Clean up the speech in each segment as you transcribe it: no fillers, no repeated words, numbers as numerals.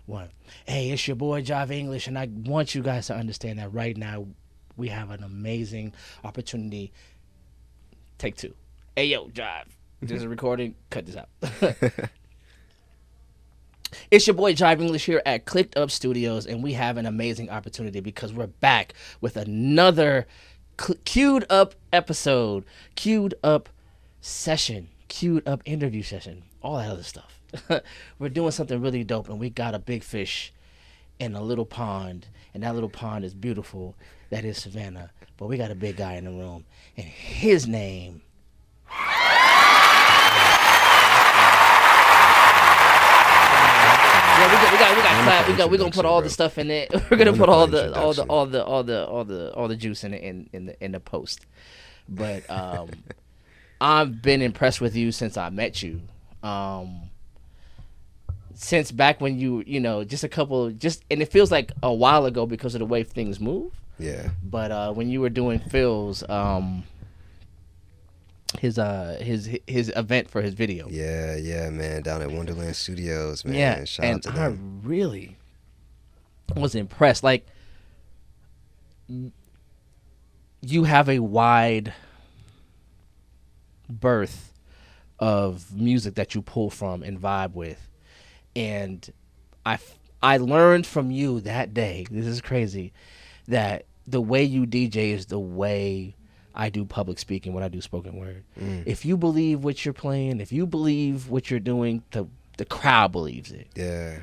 One. Hey, it's your boy Jive English, and I want you guys to understand that right now we have an amazing opportunity. Take two. Hey, yo, Jive. This is recording. Cut this out. It's your boy Jive English here at Cliqu'd Studios, and we have an amazing opportunity because we're back with another Queu'd episode, Queu'd session, Queu'd interview session, all that other stuff. We're doing something really dope, and we got a big fish in a little pond, and that little pond is beautiful. That is Savannah, but we got a big guy in the room, and his name. Yeah, we got clap. We're gonna put all the stuff in it. We're gonna put all the juice in it in the post. But I've been impressed with you since I met you. Since back when you just and it feels like a while ago because of the way things move. Yeah. But when you were doing Phil's his event for his video. Yeah, man, down at Wonderland Studios, man. Yeah, Shout and out to them. I really was impressed. Like, you have a wide berth of music that you pull from and vibe with. And I learned from you that day, this is crazy, that the way you DJ is the way I do public speaking when I do spoken word. If you believe what you're playing, if you believe what you're doing, the crowd believes it. Yeah,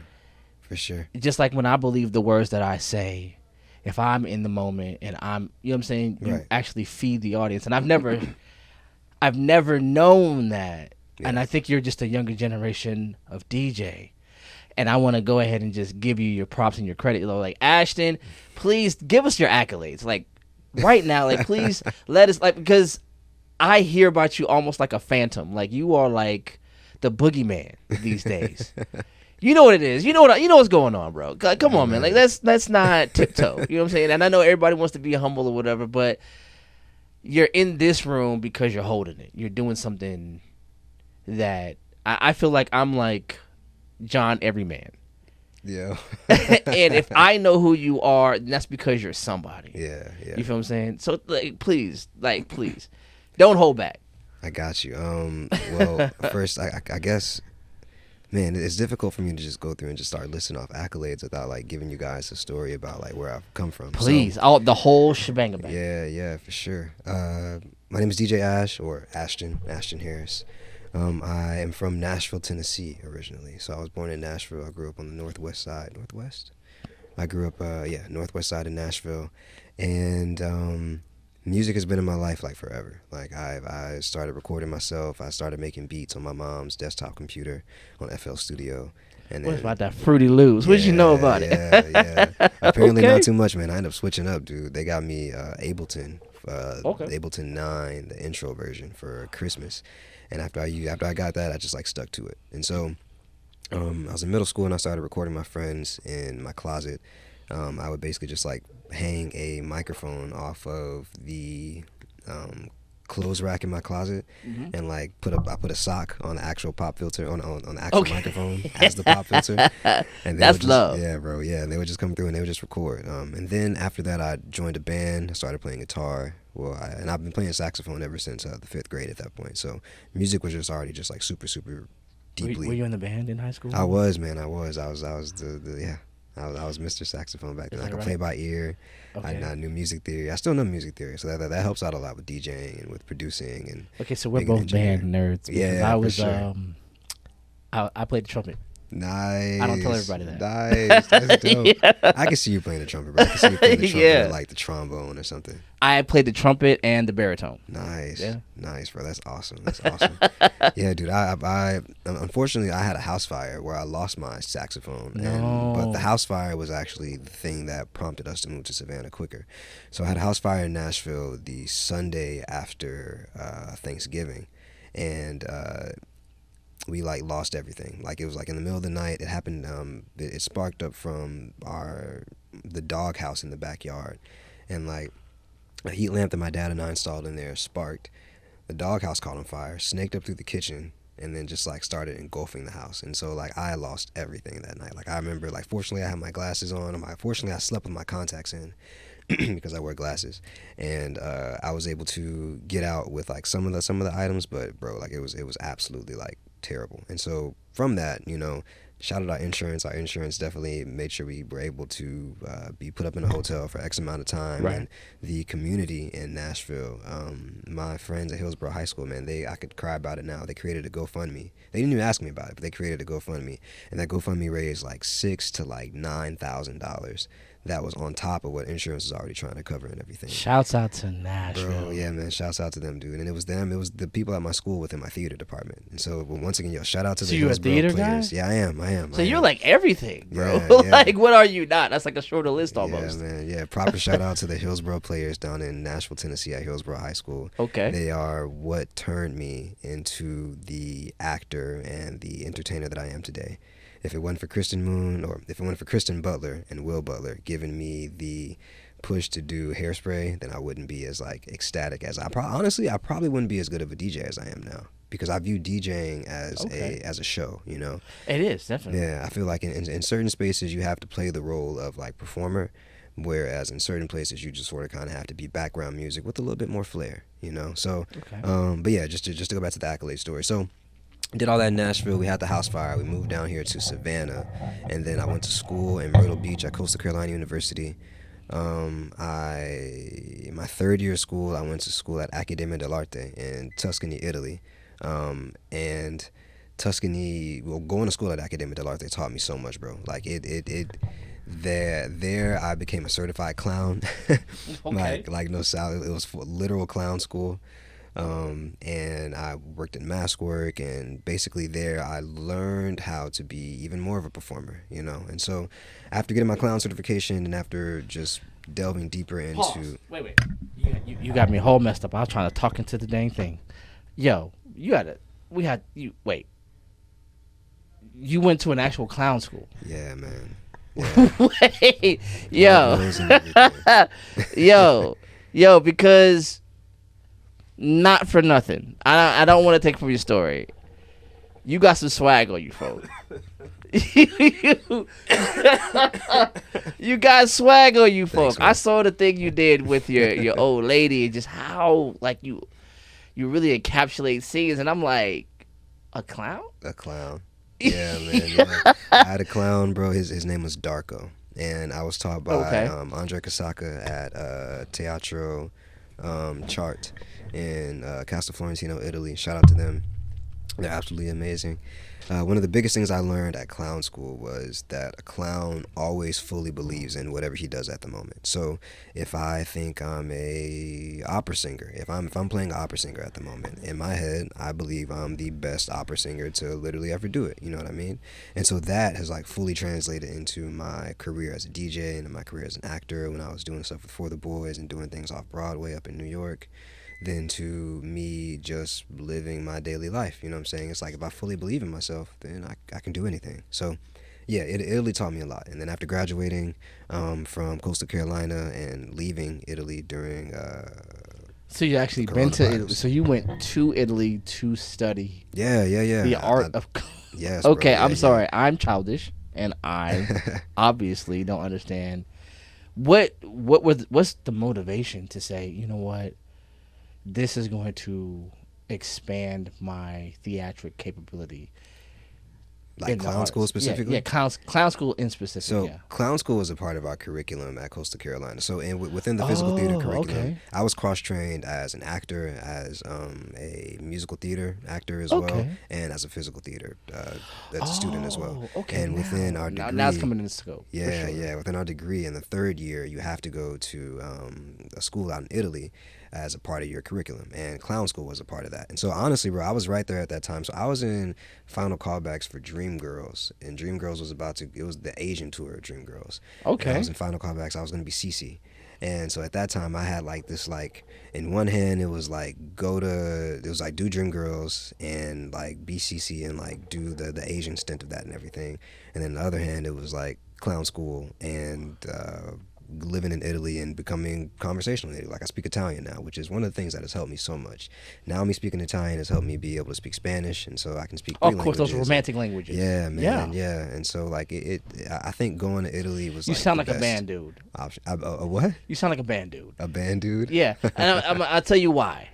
for sure. Just like when I believe the words that I say, if I'm in the moment and I'm, you know what I'm saying, you Right. actually feed the audience. And I've never known that. Yeah. And I think you're just a younger generation of DJ. And I want to go ahead and just give you your props and your credit. Like, Ashton, please give us your accolades. Like, right now, like, please let us, like, because I hear about you almost like a phantom. Like, you are like the boogeyman these days. You know what it is. You know what's going on, bro. Come on, man. Like, let's not tiptoe. You know what I'm saying? And I know everybody wants to be humble or whatever, but you're in this room because you're holding it. You're doing something that I feel like I'm like John Everyman. Yeah. And if I know who you are, that's because you're somebody. Yeah. You feel what I'm saying? So, like, please, don't hold back. I got you. Well, first, I guess, man, it's difficult for me to just go through and just start listing off accolades without, like, giving you guys a story about, like, where I've come from. Please, the whole shebang about it. Yeah, for sure. My name is DJ Ash, or Ashton Harris. I am from Nashville, Tennessee, originally. So I was born in Nashville. I grew up on the northwest side. Northwest? I grew up, northwest side of Nashville. And music has been in my life, like, forever. Like, I started recording myself. I started making beats on my mom's desktop computer on FL Studio. And What about that Fruity Loops? What you know about it? Yeah. Apparently Okay. not too much, man. I ended up switching up, dude. They got me Ableton, Okay. Ableton 9, the intro version for Christmas. And after I got that, I just, like, stuck to it. And so I was in middle school and I started recording my friends in my closet. I would basically just, like, hang a microphone off of the clothes rack in my closet, and, like, I put a sock on the actual pop filter on the actual microphone as the pop filter. And they That's would just, love. Yeah, bro. Yeah, and they would just come through and they would just record. And then after that, I joined a band. I started playing guitar. And I've been playing saxophone ever since the 5th grade at that point. So music was just already just, like, super, super deeply. Were you in the band in high school? I was, man. I was I was Mr. Saxophone back then. Is I that could play right? by ear. Okay. I knew music theory. I still know music theory, so that helps out a lot with DJing and with producing and. Okay, so we're being an both band engineer. nerds. Because Yeah, I for was sure. I played the trumpet. Nice. I don't tell everybody that. Nice. That's dope. Yeah. I can see you playing the trumpet, bro. I can see you playing the trumpet Yeah. or, like, the trombone or something. I played the trumpet and the baritone. Nice. Yeah. Nice, bro. That's awesome. Yeah, dude. I unfortunately I had a house fire where I lost my saxophone. But the house fire was actually the thing that prompted us to move to Savannah quicker. So I had a house fire in Nashville the Sunday after Thanksgiving, and we, like, lost everything. Like, it was, like, in the middle of the night. It happened. It sparked up from the dog house in the backyard, and, like, a heat lamp that my dad and I installed in there sparked. The doghouse caught on fire, snaked up through the kitchen, and then just like started engulfing the house. And so like I lost everything that night. Like I remember, like fortunately I had my glasses on, and fortunately I slept with my contacts in because I wear glasses, and I was able to get out with like some of the items, but bro, like it was absolutely like terrible. And so from that, you know, shout out our insurance. Our insurance definitely made sure we were able to be put up in a hotel for X amount of time. Right. And the community in Nashville, my friends at Hillsborough High School, man, I could cry about it now. They created a GoFundMe. They didn't even ask me about it, but they created a GoFundMe, and that GoFundMe raised like $6,000 to like $9,000. That was on top of what insurance was already trying to cover and everything. Shouts out to Nashville. Bro, yeah, man. Shouts out to them, dude. And it was them. It was the people at my school within my theater department. And so, well, once again, yo, shout out to the Hillsborough theater players. guy? Yeah, I am. So you're like everything, bro. Yeah, yeah. Like, what are you not? That's like a shorter list almost. Yeah, man. Yeah, proper shout out to the Hillsborough players down in Nashville, Tennessee at Hillsborough High School. Okay. They are what turned me into the actor and the entertainer that I am today. If it wasn't for Kristen Moon, or if it wasn't for Kristen Butler and Will Butler giving me the push to do Hairspray, then I wouldn't be as like ecstatic as honestly I probably wouldn't be as good of a DJ as I am now, because I view DJing as a show, you know. It is, definitely. Yeah, I feel like in certain spaces you have to play the role of like performer, whereas in certain places you just sort of kind of have to be background music with a little bit more flair, you know. So but yeah, just to go back to the accolade story. So did all that in Nashville. We had the house fire. We moved down here to Savannah, and then I went to school in Myrtle Beach at Coastal Carolina University. In my third year of school, I went to school at Accademia dell'Arte in Tuscany, Italy. And Tuscany, well, going to school at Accademia dell'Arte taught me so much, bro. Like there I became a certified clown. like no salad. It was for literal clown school. And I worked in mask work, and basically there I learned how to be even more of a performer, you know. And so after getting my clown certification and after just delving deeper into... Pause. Wait. You got me whole messed up. I was trying to talk into the dang thing. Yo, you went to an actual clown school. Yeah, man. Yeah. Wait, yo, because... Not for nothing. I don't want to take from your story. You got some swag on you, folks. You got swag on you, folks. Thanks, I saw the thing you did with your old lady, and just how like you really encapsulate scenes, and I'm like, a clown? A clown. Yeah, man. Yeah. I had a clown, bro. His name was Darko, and I was taught by Andre Casacca at Teatro Chart in Castel Florentino, Italy. Shout out to them. They're absolutely amazing. One of the biggest things I learned at clown school was that a clown always fully believes in whatever he does at the moment. So if I think I'm a opera singer, if I'm playing an opera singer at the moment, in my head, I believe I'm the best opera singer to literally ever do it. You know what I mean? And so that has like fully translated into my career as a DJ and my career as an actor when I was doing stuff with For the Boys and doing things off Broadway up in New York. Than to me just living my daily life. You know what I'm saying? It's like if I fully believe in myself, then I can do anything. So yeah, Italy taught me a lot. And then after graduating from Coastal Carolina and leaving Italy during so you actually been to Italy. So you went to Italy to study the art of yes. Okay, bro. I'm sorry. I'm childish and I obviously don't understand what's the motivation to say, you know what? This is going to expand my theatric capability. Like clown school specifically? Yeah, clown school in specific. So clown school is a part of our curriculum at Coastal Carolina. So within the physical theater curriculum, I was cross-trained as an actor, as a musical theater actor as well, and as a physical theater as a student as well. Okay, and within our degree... Now it's coming into scope. Yeah, yeah. Within our degree, in the third year, you have to go to a school out in Italy as a part of your curriculum, and clown school was a part of that. And so honestly, bro, I was right there at that time. So I was in final callbacks for Dreamgirls, and Dreamgirls was it was the Asian tour of Dreamgirls. Okay. And I was in final callbacks. I was going to be Cece. And so at that time I had like this, like in one hand it was like do Dreamgirls and like be Cece and like do the Asian stint of that and everything. And then the other hand it was like clown school and living in Italy and becoming conversational. Like I speak Italian now, which is one of the things that has helped me so much. Now me speaking Italian has helped me be able to speak Spanish, and so I can speak 3 of course, languages. those romantic languages. Yeah, man. Yeah. And so like I think going to Italy was You like sound the like a best band dude. option. A what? You sound like a band dude. A band dude? Yeah, and I'll tell you why.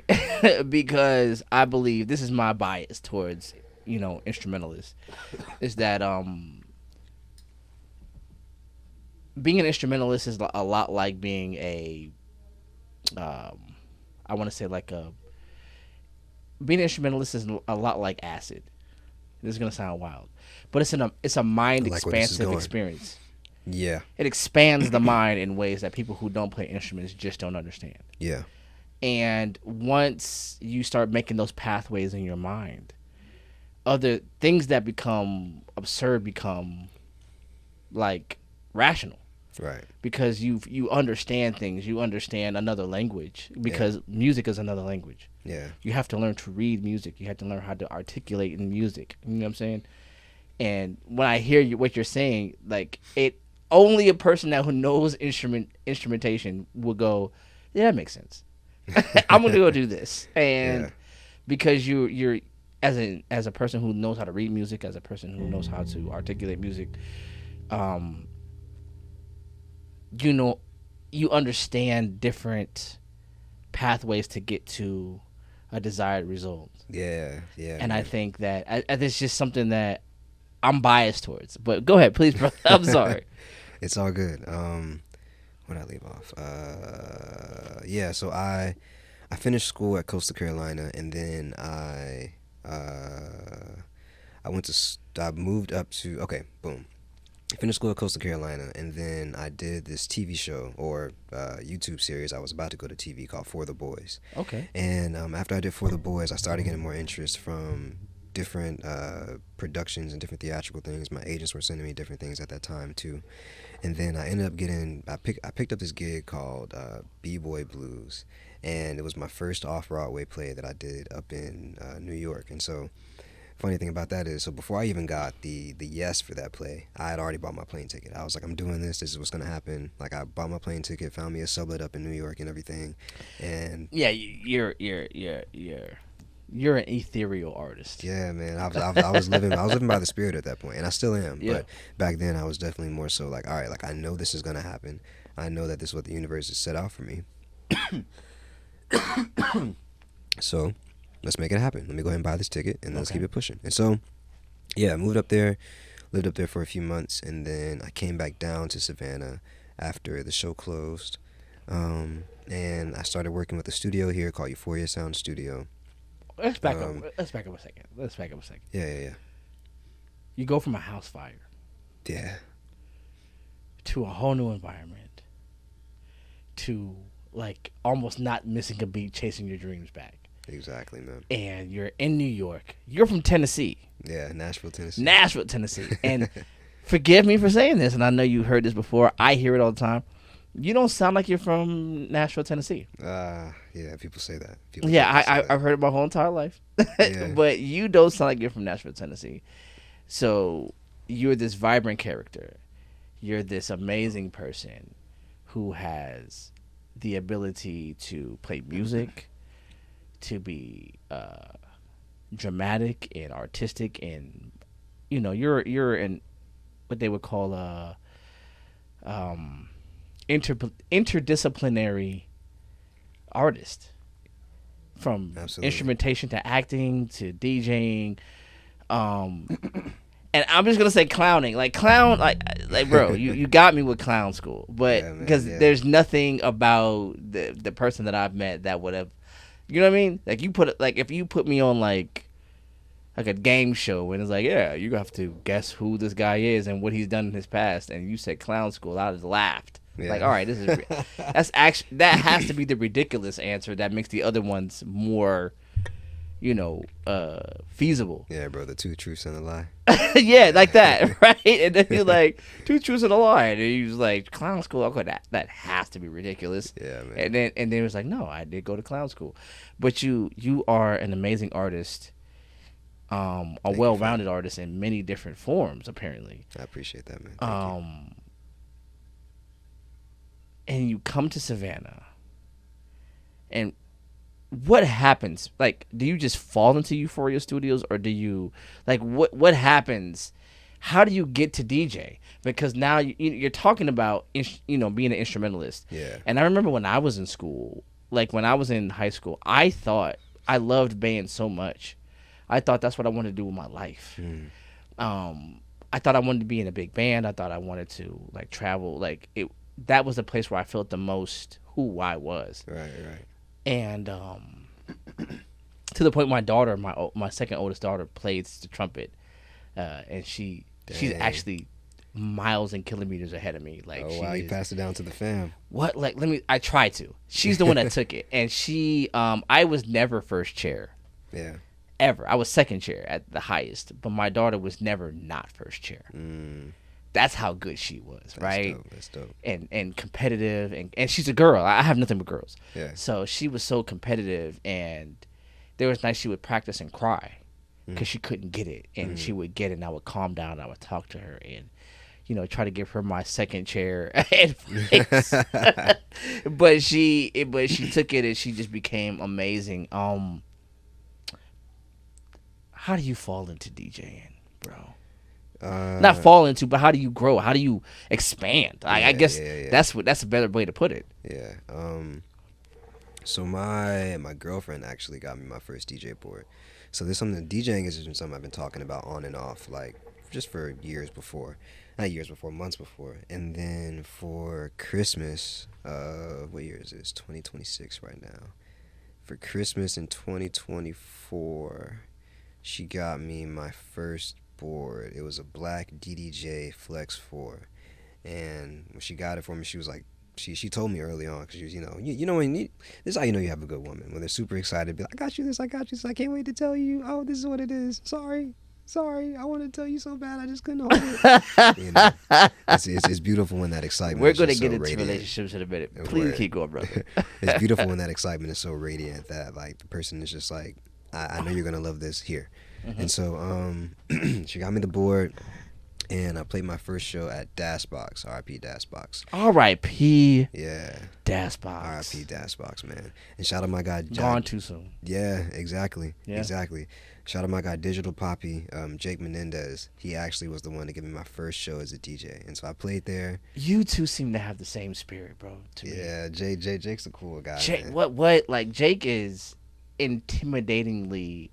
Because I believe this is my bias towards instrumentalists, is that being an instrumentalist is a lot like being a I want to say like being an instrumentalist is a lot like acid. This is gonna sound wild, but it's a mind expansive experience. Yeah. It expands the mind in ways that people who don't play instruments just don't understand. Yeah. And once you start making those pathways in your mind, other things that become absurd become like rational. Right. Because you understand things, you understand another language, because music is another language. Yeah. You have to learn to read music. You have to learn how to articulate in music. You know what I'm saying? And when I hear what you're saying, like only a person who knows instrumentation will go, yeah, that makes sense. I'm gonna go do this, and because you're as a person who knows how to read music, as a person who knows how to articulate music, you understand different pathways to get to a desired result. Yeah. And man. I think that it's just something that I'm biased towards. But go ahead, please, bro. I'm sorry. It's all good. Where'd I leave off? So I finished school at Coastal Carolina, and then I moved up to, boom. I finished school at Coastal Carolina, and then I did this TV show or YouTube series. I was about to go to TV called For the Boys. Okay. And after I did For the Boys, I started getting more interest from different productions and different theatrical things. My agents were sending me different things at that time too. And then I ended up I picked up this gig called B-Boy Blues, and it was my first off-Broadway play that I did up in New York. And so funny thing about that is, so before I even got the yes for that play, I had already bought my plane ticket. I was like, I'm doing this. This is what's gonna happen. Like, I bought my plane ticket, found me a sublet up in New York and everything. And yeah, you're an ethereal artist. Yeah, man. I was living by the spirit at that point, and I still am. Yeah. But back then, I was definitely more so like, all right, like I know this is gonna happen. I know that this is what the universe has set out for me. So let's make it happen. Let me go ahead and buy this ticket, and let's keep it pushing. And so, yeah, I moved up there, lived up there for a few months, and then I came back down to Savannah after the show closed. And I started working with a studio here called Euphoria Sound Studio. Let's back up a second. Yeah. You go from a house fire. Yeah. To a whole new environment. To like almost not missing a beat, chasing your dreams back. Exactly, man. And you're in New York. You're from Tennessee. Yeah, Nashville, Tennessee. And forgive me for saying this, and I know you heard this before. I hear it all the time. You don't sound like you're from Nashville, Tennessee. Yeah, people say that. I've heard it my whole entire life. Yeah. But you don't sound like you're from Nashville, Tennessee. So you're this vibrant character. You're this amazing person who has the ability to play music, to be dramatic and artistic, and you're in what they would call interdisciplinary artist, from Absolutely. instrumentation to acting to DJing, and I'm just gonna say clowning, like bro, you got me with clown school, but because there's nothing about the person that I've met that would have, you know what I mean? Like if you put me on like a game show and it's like, yeah, you have to guess who this guy is and what he's done in his past, and you said clown school, I just laughed. Yeah. Like, all right, this is that has to be the ridiculous answer that makes the other ones more, feasible. Yeah, bro, the two truths and a lie. Yeah, like that, right? And then you're like, two truths and a lie, and he was like, clown school. Okay, that has to be ridiculous. Yeah, man. And then it was like, no, I did go to clown school, but you are an amazing artist. A well-rounded artist in many different forms, apparently. I appreciate that, man. Thank you. and you come to Savannah, and what happens? Like, do you just fall into Euphoria Studios, or do you, like, what happens? How do you get to DJ? Because now you're talking about being an instrumentalist. Yeah. And I remember when I was in school, like when I was in high school, I thought I loved band so much. I thought that's what I wanted to do with my life. I thought I wanted to be in a big band. I thought I wanted to like travel. Like that was the place where I felt the most who I was. Right. And to the point, my daughter, my second oldest daughter, plays the trumpet, and she's actually miles and kilometers ahead of me. Like, oh wow, you passed it down to the fam. What? Like, I try to. She's the one that took it, and I was never first chair. Yeah. Ever. I was second chair at the highest, but my daughter was never not first chair. That's how good she was, right? That's dope. And competitive, and she's a girl. I have nothing but girls. Yeah. So she was so competitive, and there was nights she would practice and cry because she couldn't get it, and she would get it, and I would calm down, and I would talk to her, and try to give her my second chair advice. but she took it, and she just became amazing. How do you fall into DJing, bro? Not fall into, but how do you grow? How do you expand? I guess that's a better way to put it. Yeah. So my girlfriend actually got me my first DJ board. So there's something, DJing is something I've been talking about on and off, like just for months before. And then for Christmas, what year is this? 2026 right now. For Christmas in 2024, she got me my first board. It was a black DDJ Flex 4. And when she got it for me, she was like, she told me early on, because she was, this is how you know you have a good woman, when they're super excited, be like, I got you this, so I can't wait to tell you, oh, this is what it is. Sorry, I want to tell you so bad, I just couldn't hold it. It's beautiful when that excitement We're going to so get into radiant. Relationships in a minute. Please keep going, brother. It's beautiful when that excitement is so radiant that, like, the person is just like, I know you're going to love this here. And so she got me the board, and I played my first show at DasBox, R.I.P. DasBox. R.I.P. Yeah. DasBox. R.I.P. DasBox, man. And shout out my guy. Gone too soon. Yeah, exactly. Yeah. Exactly. Shout out my guy, Digital Poppy, Jake Menendez. He actually was the one to give me my first show as a DJ. And so I played there. You two seem to have the same spirit, bro, to me. Yeah, Jake's a cool guy, man. What? Like, Jake is intimidatingly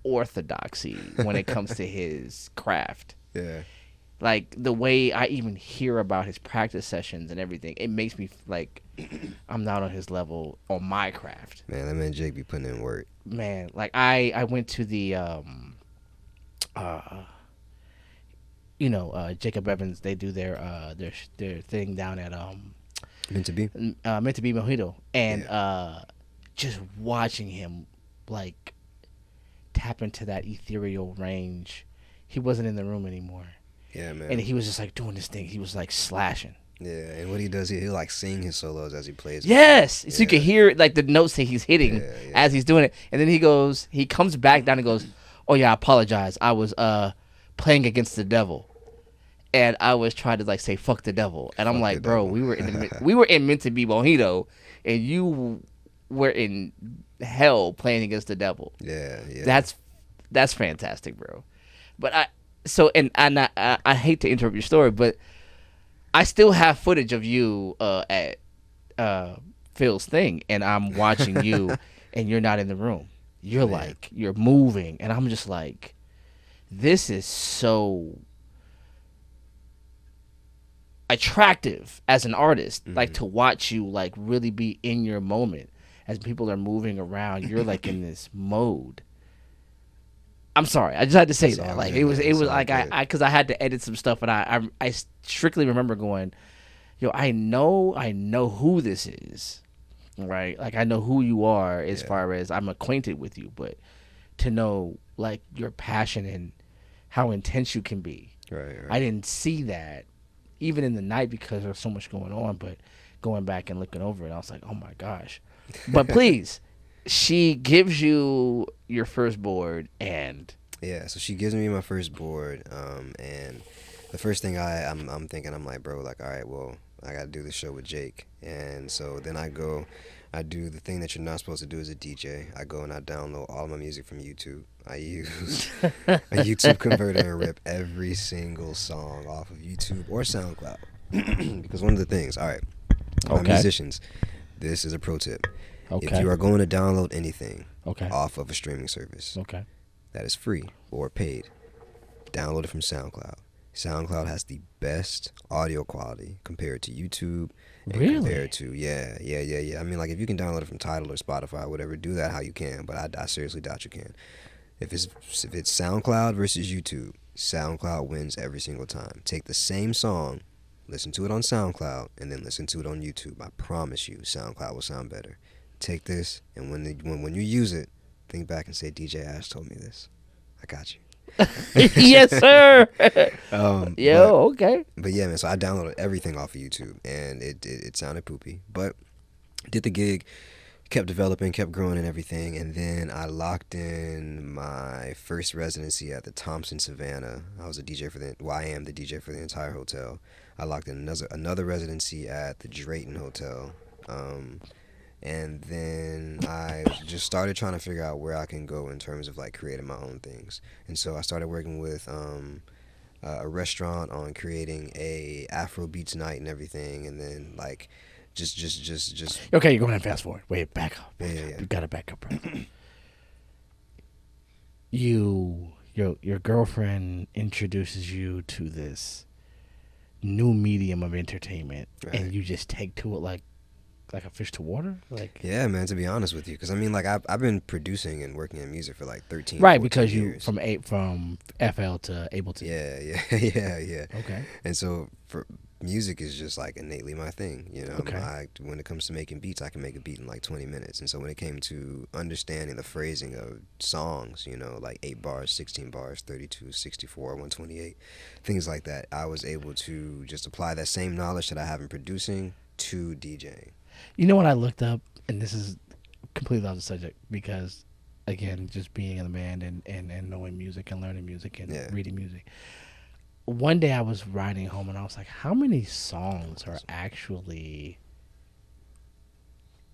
orthodoxy when it comes to his craft. Yeah. Like, the way I even hear about his practice sessions and everything, it makes me like I'm not on his level on my craft. Man, that man Jake be putting in work. Man, like I went to the Jacob Evans, they do their thing down at Meant to be Mojito, and just watching him like tap into that ethereal range. He wasn't in the room anymore. Yeah, man. And he was just like doing this thing. He was like slashing. Yeah, and what he does, he'll like sing his solos as he plays. Yes, so you can hear like the notes that he's hitting as he's doing it, and then he comes back down and goes, "Oh yeah, I apologize. I was playing against the devil, and I was trying to like say fuck the devil." And I'm like, "Bro, we were in Meant to Be Mojito, and you were in hell playing against the devil." Yeah. That's fantastic, bro. But I hate to interrupt your story, but I still have footage of you at Phil's thing, and I'm watching you, and you're not in the room. You're like, you're moving, and I'm just like, this is so attractive as an artist, like to watch you like really be in your moment as people are moving around. You're like in this mode. I'm sorry, I just had to say that. Like it was like because I had to edit some stuff, and I strictly remember going, yo, I know who this is, right? Like I know who you are as far as I'm acquainted with you, but to know like your passion and how intense you can be, right. I didn't see that even in the night because there's so much going on. But going back and looking over it, I was like, oh my gosh. But please. She gives you your first board, and so she gives me my first board, and the first thing I'm thinking, I'm like, bro, like, all right, well, I got to do the show with Jake. And so then I go, I do the thing that you're not supposed to do as a DJ. I go and I download all my music from YouTube. I use a YouTube converter and rip every single song off of YouTube or SoundCloud. Because one of the things, all right, my musicians, this is a pro tip. If you are going to download anything off of a streaming service that is free or paid, download it from SoundCloud. SoundCloud has the best audio quality compared to YouTube. And compared to, yeah. I mean, like, if you can download it from Tidal or Spotify or whatever, do that how you can. But I seriously doubt you can. If it's SoundCloud versus YouTube, SoundCloud wins every single time. Take the same song, listen to it on SoundCloud, and then listen to it on YouTube. I promise you, SoundCloud will sound better. Take this, and when you use it, think back and say, DJ Ash told me this. I got you. Yes, sir. Okay. But yeah, man, so I downloaded everything off of YouTube, and it sounded poopy. But did the gig, kept developing, kept growing and everything, and then I locked in my first residency at the Thompson Savannah. I was a DJ I am the DJ for the entire hotel. I locked in another residency at the Drayton Hotel. And then I just started trying to figure out where I can go in terms of like creating my own things. And so I started working with a restaurant on creating a Afro beats night and everything. And then like just. Okay, you're going to fast forward. Wait, back up. Yeah. You got to back up, bro. Your girlfriend introduces you to this new medium of entertainment, and you just take to it like a fish to water. Like, yeah, man, to be honest with you, because I mean, like, I've been producing and working in music for like 13 because years. You from FL to Ableton. Yeah. Okay. And so for music is just like innately my thing, you know. When it comes to making beats, I can make a beat in like 20 minutes. And so when it came to understanding the phrasing of songs, you know, like 8 bars, 16 bars, 32, 64, 128, things like that, I was able to just apply that same knowledge that I have in producing to DJing. You know what I looked up, and this is completely off the subject because, again, just being in the band and knowing music and learning music and reading music. One day I was riding home and I was like, how many songs are actually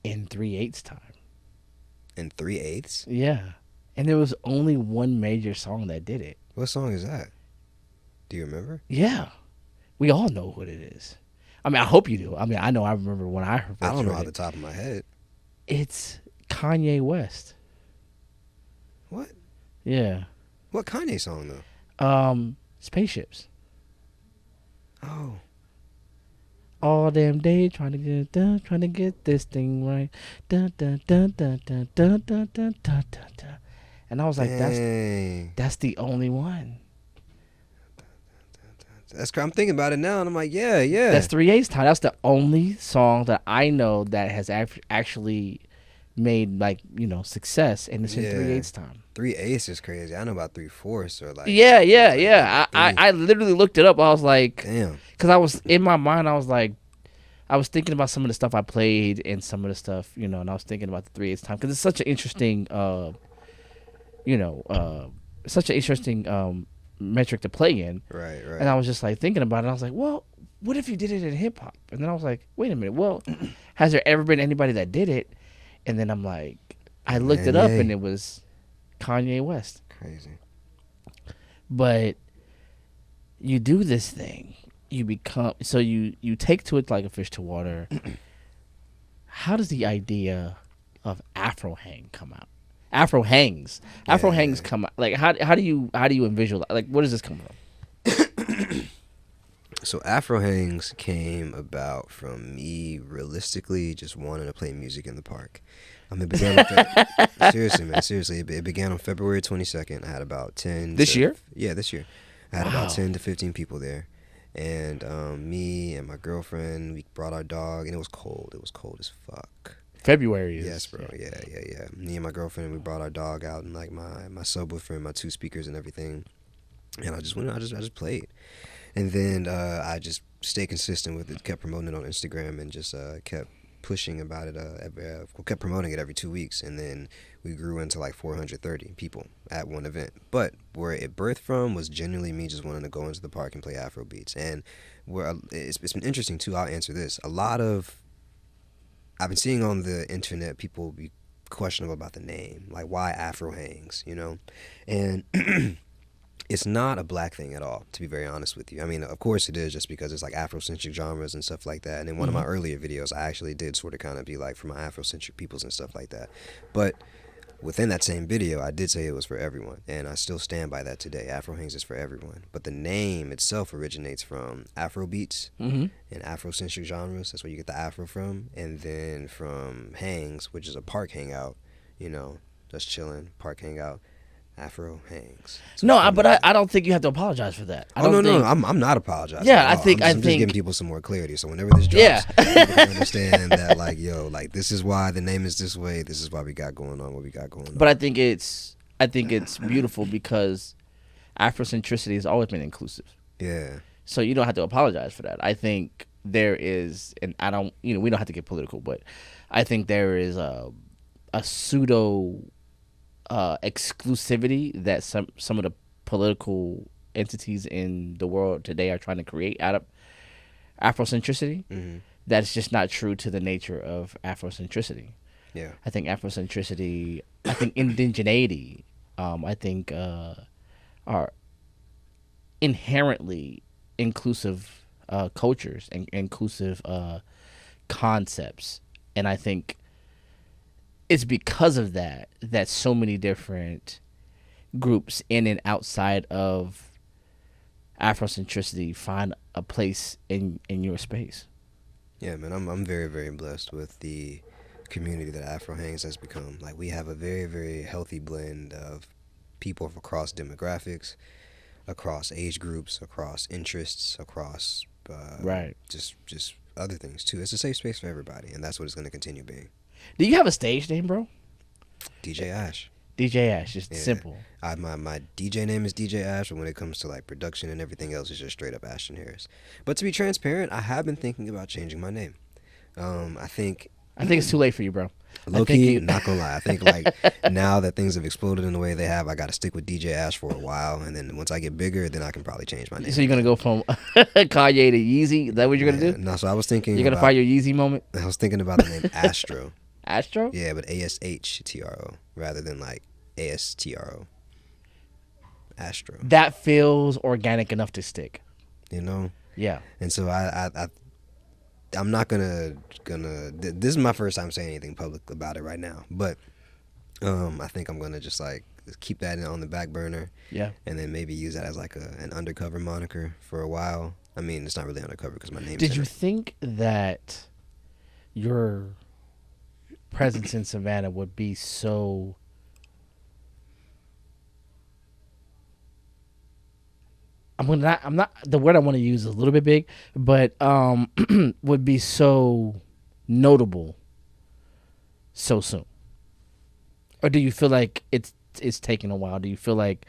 in 3/8 time? In 3/8? Yeah. And there was only one major song that did it. What song is that? Do you remember? Yeah. We all know what it is. I mean, I hope you do. I mean, I know I remember when I heard it. I don't know off the top of my head. It's Kanye West. What? Yeah. What Kanye song, though? Spaceships. Oh. All damn day trying to get done, trying to get this thing right. Dun, dun, dun, dun, dun, dun, dun, dun, dun, dun. And I was like, that's the only one. I'm thinking about it now, and I'm like, yeah. That's 3/8 time. That's the only song that I know that has actually made, like, you know, success, and it's in 3/8 time. 3/8 is crazy. I know about 3/4 or like. Yeah. I literally looked it up. I was like, damn, because I was in my mind. I was like, I was thinking about some of the stuff I played and some of the stuff, you know, and I was thinking about the 3/8 time because it's such an interesting, metric to play in. Right. And I was just like thinking about it. I was like, well, what if you did it in hip hop? And then I was like, wait a minute. Well, has there ever been anybody that did it? And then I'm like, I looked it up, and it was Kanye West. Crazy. But you do this thing. You become, so you take to it like a fish to water. How does the idea of Afrohang come out? Afrohangs come out. Like, how do you envision, like, where does this come from? So Afrohangs came about from me realistically just wanting to play music in the park. It began seriously, it began on February 22nd. I had about 10. This year? Yeah, this year. I had about 10 to 15 people there. And me and my girlfriend, we brought our dog, and it was cold. It was cold as fuck. February is. Yes, bro. Yeah. Me and my girlfriend, we brought our dog out, and like my subwoofer and my 2 speakers and everything. And I just went. I just played, and then I just stayed consistent with it. Kept promoting it on Instagram, and just kept pushing about it. We kept promoting it every 2 weeks, and then we grew into like 430 people at one event. But where it birthed from was genuinely me just wanting to go into the park and play Afro beats. And where it's been interesting too. I'll answer this. I've been seeing on the internet people be questionable about the name, like why Afrohangs, and it's not a black thing at all, to be very honest with you. I mean, of course it is, just because it's like Afrocentric genres and stuff like that. And in one of my earlier videos, I actually did sort of kind of be like for my Afrocentric peoples and stuff like that. But within that same video, I did say it was for everyone, and I still stand by that today. Afrohangs is for everyone. But the name itself originates from Afro beats and Afrocentric genres. That's where you get the Afro from. And then from Hangs, which is a park hangout, just chilling, park hangout. Afrohangs. So no, but I don't think you have to apologize for that. No, I'm not apologizing. Yeah, I'm just giving people some more clarity. So whenever this drops, people can understand that, like, this is why the name is this way. This is why we got going on what we got going on. But I think it's beautiful because Afrocentricity has always been inclusive. Yeah. So you don't have to apologize for that. I think there is, and I don't, we don't have to get political, but I think there is a pseudo exclusivity that some of the political entities in the world today are trying to create out of Afrocentricity. That's just not true to the nature of Afrocentricity. Yeah. I think Afrocentricity, I think indigeneity, I think are inherently inclusive cultures and inclusive concepts. And I think it's because of that so many different groups in and outside of Afrocentricity find a place in your space. Yeah, man, I'm very, very blessed with the community that Afrohangs has become. Like, we have a very, very healthy blend of people across demographics, across age groups, across interests, across just other things too. It's a safe space for everybody, and that's what it's going to continue being. Do you have a stage name, bro? DJ Ash. DJ Ash, just simple. My DJ name is DJ Ash, but when it comes to like production and everything else, it's just straight up Ashton Harris. But to be transparent, I have been thinking about changing my name. I think it's too late for you, bro. Low key, not gonna lie. I think like now that things have exploded in the way they have, I got to stick with DJ Ash for a while, and then once I get bigger, then I can probably change my name. So you're gonna go from Kanye to Yeezy? Is that what you're gonna do? No, so I was thinking you're gonna find your Yeezy moment. I was thinking about the name Astro. Astro? Yeah, but ASHTRO rather than like ASTRO. Astro. That feels organic enough to stick. Yeah. And so I'm not gonna. This is my first time saying anything public about it right now, but I think I'm gonna just like keep that on the back burner. Yeah. And then maybe use that as like an undercover moniker for a while. I mean, it's not really undercover because my name. Did you think that your presence in Savannah would be so? I'm not. The word I want to use is a little bit big, but would be so notable so soon? Or do you feel like it's taking a while? Do you feel like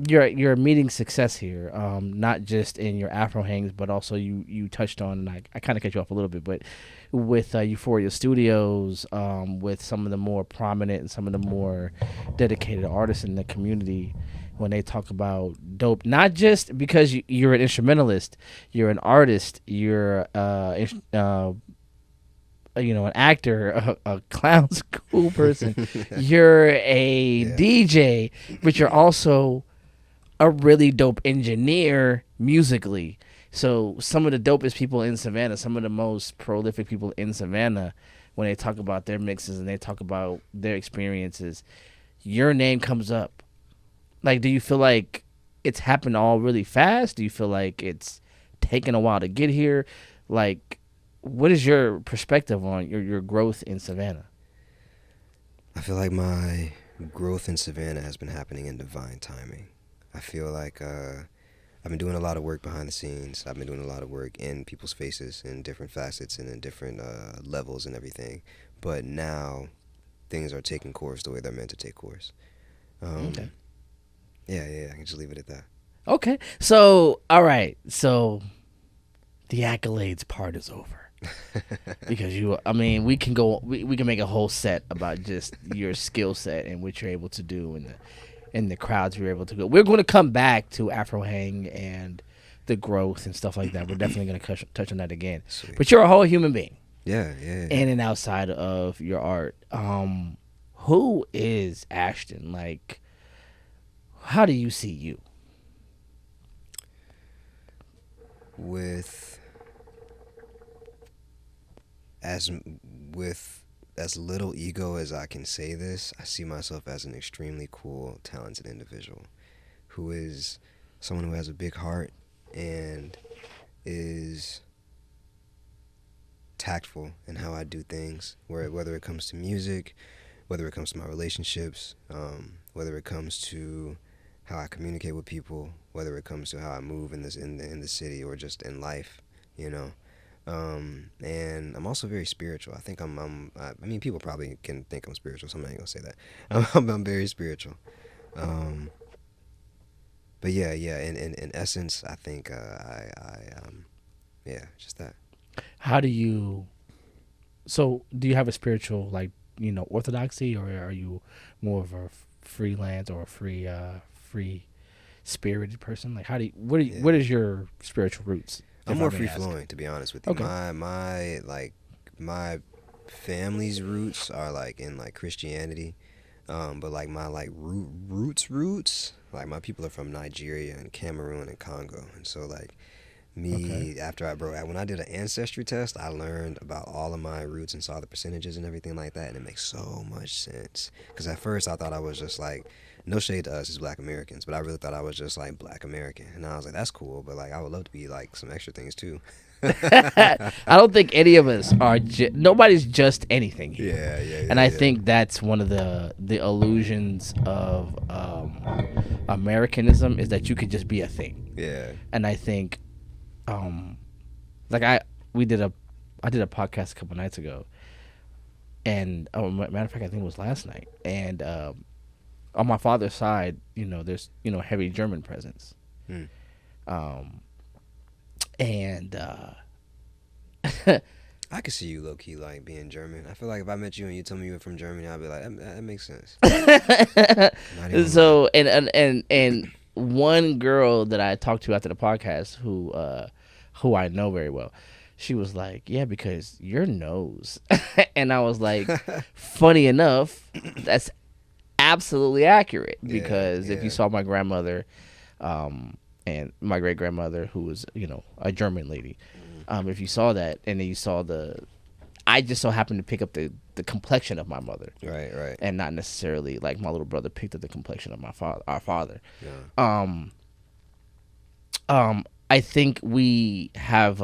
you're meeting success here, not just in your Afrohangs, but also you touched on, and I kind of cut you off a little bit, but with Euphoria Studios, with some of the more prominent and some of the more dedicated artists in the community, when they talk about dope, not just because you're an instrumentalist, you're an artist, you're an actor, a clown school person, you're a DJ, but you're also a really dope engineer musically. So some of the dopest people in Savannah, some of the most prolific people in Savannah, when they talk about their mixes and they talk about their experiences, your name comes up. Like, do you feel like it's happened all really fast? Do you feel like it's taken a while to get here? Like, what is your perspective on your growth in Savannah? I feel like my growth in Savannah has been happening in divine timing. I feel like I've been doing a lot of work behind the scenes. I've been doing a lot of work in people's faces in different facets and in different levels and everything. But now things are taking course the way they're meant to take course. Okay. Yeah, I can just leave it at that. Okay. So, all right. So the accolades part is over. Because we can make a whole set about just your skill set and what you're able to do and the crowds you're able to go. We're going to come back to Afrohang and the growth and stuff like that. We're definitely going to touch on that again. Sweet. But you're a whole human being. Yeah. In and outside of your art. Who is Ashton? Like, how do you see you? With as little ego as I can say this, I see myself as an extremely cool, talented individual who is someone who has a big heart and is tactful in how I do things, whether it comes to music, whether it comes to my relationships, whether it comes to how I communicate with people, whether it comes to how I move in the city or just in life, you know. And I'm also very spiritual. I think I mean, people probably can think I'm spiritual, so I'm not gonna say that. I'm very spiritual. But yeah. In essence, I think just that. How do you? So, do you have a spiritual orthodoxy, or are you more of a freelance or a free spirited person? Like, what is your spiritual roots? I'm more free flowing, to be honest with you. Okay. My family's roots are in Christianity, but my roots, like my people are from Nigeria and Cameroon and Congo, and so when I did an ancestry test, I learned about all of my roots and saw the percentages and everything like that, and it makes so much sense. Because at first I thought I was just no shade to us as Black Americans, but I really thought I was just Black American, and I was like, that's cool, but I would love to be some extra things too. I don't think any of us are. Nobody's just anything here. Yeah. And I think that's one of the illusions of Americanism is that you could just be a thing. Yeah. And I think, I did a podcast a couple nights ago, and matter of fact, I think it was last night, and on my father's side, there's heavy German presence. And I could see you low key being German. I feel like if I met you and you told me you were from Germany, I'd be like, that makes sense. So and one girl that I talked to after the podcast who I know very well, she was like, yeah, because your nose. And I was like, funny enough, that's absolutely accurate, because if you saw my grandmother and my great grandmother, who was a German lady, if you saw that, and then you saw I just so happened to pick up the complexion of my mother, right, and not necessarily my little brother picked up the complexion of our father. I think we have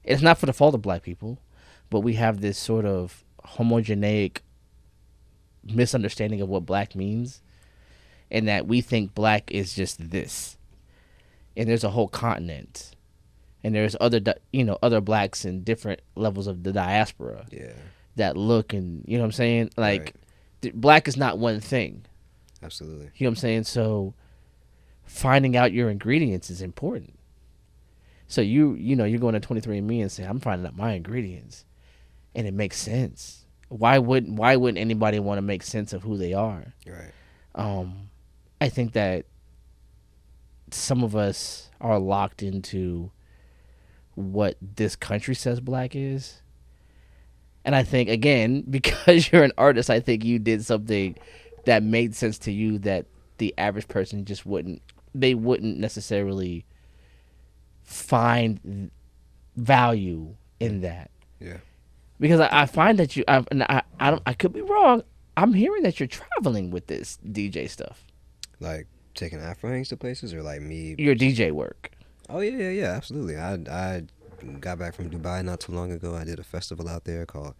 it's not for the fault of Black people, but we have this sort of homogeneic misunderstanding of what Black means, and that we think Black is just this, and there's a whole continent, and there's other Blacks in different levels of the diaspora that look, and you know what I'm saying, Black is not one thing. Absolutely. You know what I'm saying? So finding out your ingredients is important. So you're going to 23andMe and say, I'm finding out my ingredients, and it makes sense. Why wouldn't anybody want to make sense of who they are? Right. I think that some of us are locked into what this country says Black is. And I think, again, because you're an artist, I think you did something that made sense to you that the average person just wouldn't necessarily find value in that. Yeah. Because I find that I could be wrong. I'm hearing that you're traveling with this DJ stuff. Taking Afrohangs to places, or me? Your DJ work. Oh yeah, absolutely. I got back from Dubai not too long ago. I did a festival out there called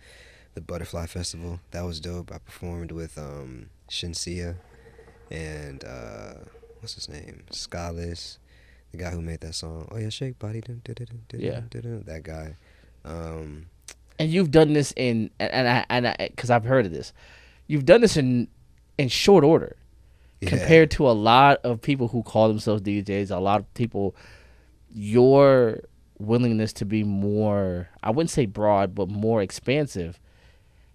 the Butterfly Festival. That was dope. I performed with Shinsia and what's his name? Scholars, the guy who made that song. Oh yeah, shake body. That guy. And you've done this because I've heard of this. You've done this in short order. Yeah. Compared to a lot of people who call themselves DJs, a lot of people, your willingness to be more, I wouldn't say broad, but more expansive,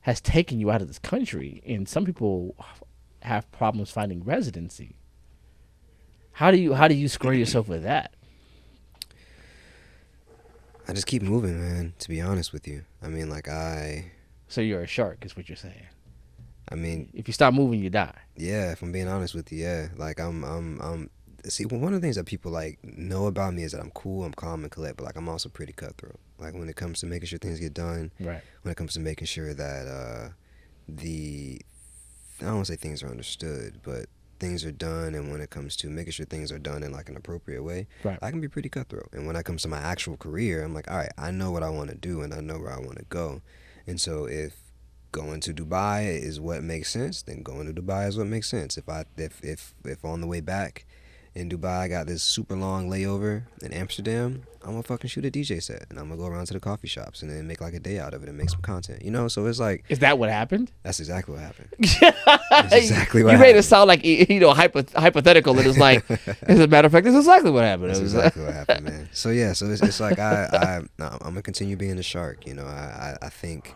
has taken you out of this country. And some people have problems finding residency. How do you square yourself with that? I just keep moving, man, to be honest with you. I mean, So you're a shark, is what you're saying. I mean, if you stop moving, you die. Yeah, if I'm being honest with you, yeah. Like see, one of the things that people like know about me is that I'm cool, I'm calm and collect, but like I'm also pretty cutthroat. Like when it comes to making sure things get done, right? When it comes to making sure that I don't want to say things are understood, but things are done, and when it comes to making sure things are done in like an appropriate way, right, I can be pretty cutthroat. And when it comes to my actual career, I'm like, all right, I know what I want to do and I know where I want to go. And so if going to Dubai is what makes sense, then going to Dubai is what makes sense. If on the way back in Dubai I got this super long layover in Amsterdam, I'm gonna fucking shoot a DJ set and I'm gonna go around to the coffee shops and then make like a day out of it and make some content, you know? So it's like, is that what happened? That's exactly what happened. That's exactly what you happened. made it sound like, you know, hypothetical. It was like, as a matter of fact, this is exactly what happened. That's exactly what happened, man. So yeah, so it's like I'm gonna continue being a shark. You know, I think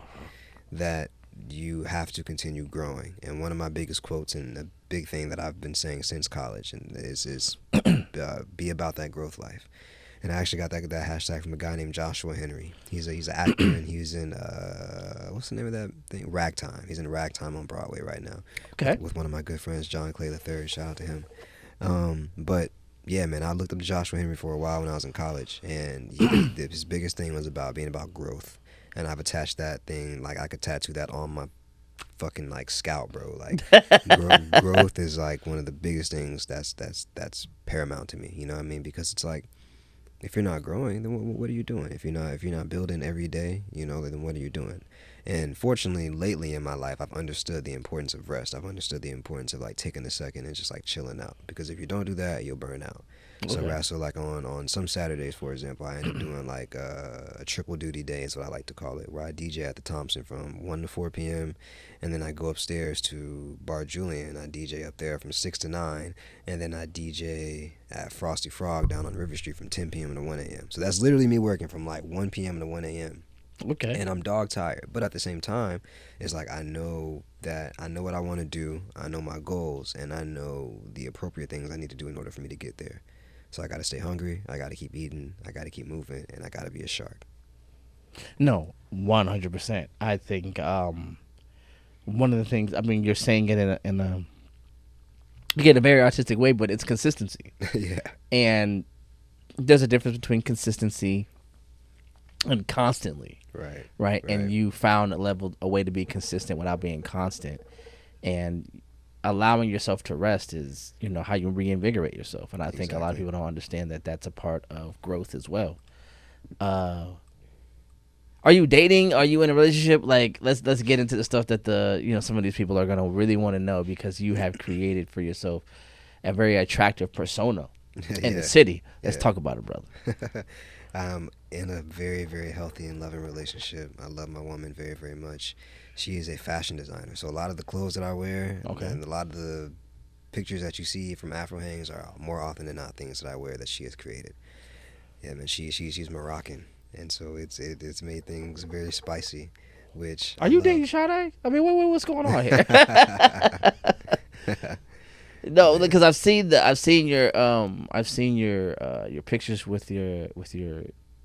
that you have to continue growing. And one of my biggest quotes and the big thing that I've been saying since college and is be about that growth life. And I actually got that hashtag from a guy named Joshua Henry. He's an actor and he's in what's the name of that thing? Ragtime. He's in Ragtime on Broadway right now. Okay. With one of my good friends, John Clay III. Shout out to him. But yeah, man, I looked up to Joshua Henry for a while when I was in college, and his biggest thing was being about growth. And I've attached that thing, like I could tattoo that on my fucking like scalp, bro. Like growth is like one of the biggest things that's paramount to me. You know what I mean? Because it's like, if you're not growing, then what are you doing? If you're not building every day, you know, then what are you doing? And fortunately, lately in my life, I've understood the importance of rest. I've understood the importance of like taking a second and just like chilling out. Because if you don't do that, you'll burn out. Okay. So like on some Saturdays, for example, I end up doing like a triple duty day is what I like to call it, where I DJ at the Thompson from 1 to 4 p.m. and then I go upstairs to Bar Julian. I DJ up there from 6 to 9, and then I DJ at Frosty Frog down on River Street from 10 p.m. to 1 a.m. So that's literally me working from like 1 p.m. to 1 a.m. Okay. And I'm dog tired, but at the same time, it's like I know what I want to do, I know my goals, and I know the appropriate things I need to do in order for me to get there. So I got to stay hungry, I got to keep eating, I got to keep moving, and I got to be a shark. No, 100%. I think one of the things, I mean, you're saying it in a very artistic way, but it's consistency. Yeah. And there's a difference between consistency and constantly. Right. And you found a way to be consistent without being constant. And allowing yourself to rest is, you know, how you reinvigorate yourself. And I think a lot of people don't understand that that's a part of growth as well. Are you dating? Are you in a relationship? Like, let's get into the stuff that some of these people are gonna really want to know, because you have created for yourself a very attractive persona in the city. Let's talk about it, brother. I'm in a very, very healthy and loving relationship. I love my woman very, very much. She is a fashion designer, so a lot of the clothes that I wear and a lot of the pictures that you see from Afrohangs are more often than not things that I wear that she has created. Yeah, man, she's Moroccan, and so it's made things very spicy. Which are you dating Sade? I mean, what's going on here? No, because I've seen your pictures with your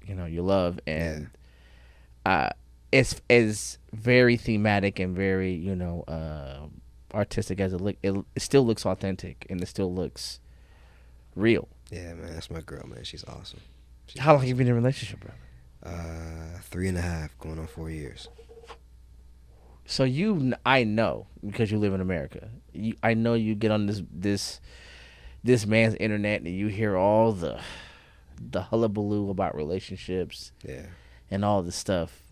your love, and it's very thematic and very artistic as it still looks authentic and it still looks real. Yeah, man, that's my girl, man. She's awesome. How long have you been in a relationship, brother? 3.5, going on 4 years. So I know, because you live in America, I know you get on this man's internet and you hear all the hullabaloo about relationships, and all this stuff.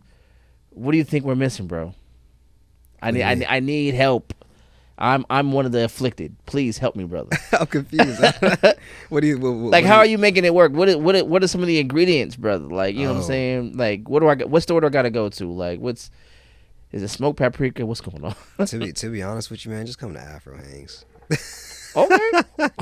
What do you think we're missing, bro? I need help. I'm one of the afflicted. Please help me, brother. I'm confused. How are you making it work? What are some of the ingredients, brother? Like, you know what I'm saying? Like, what's the order I gotta go to? Like, is it smoked paprika? What's going on? To be honest with you, man, just come to Afrohangs. Okay.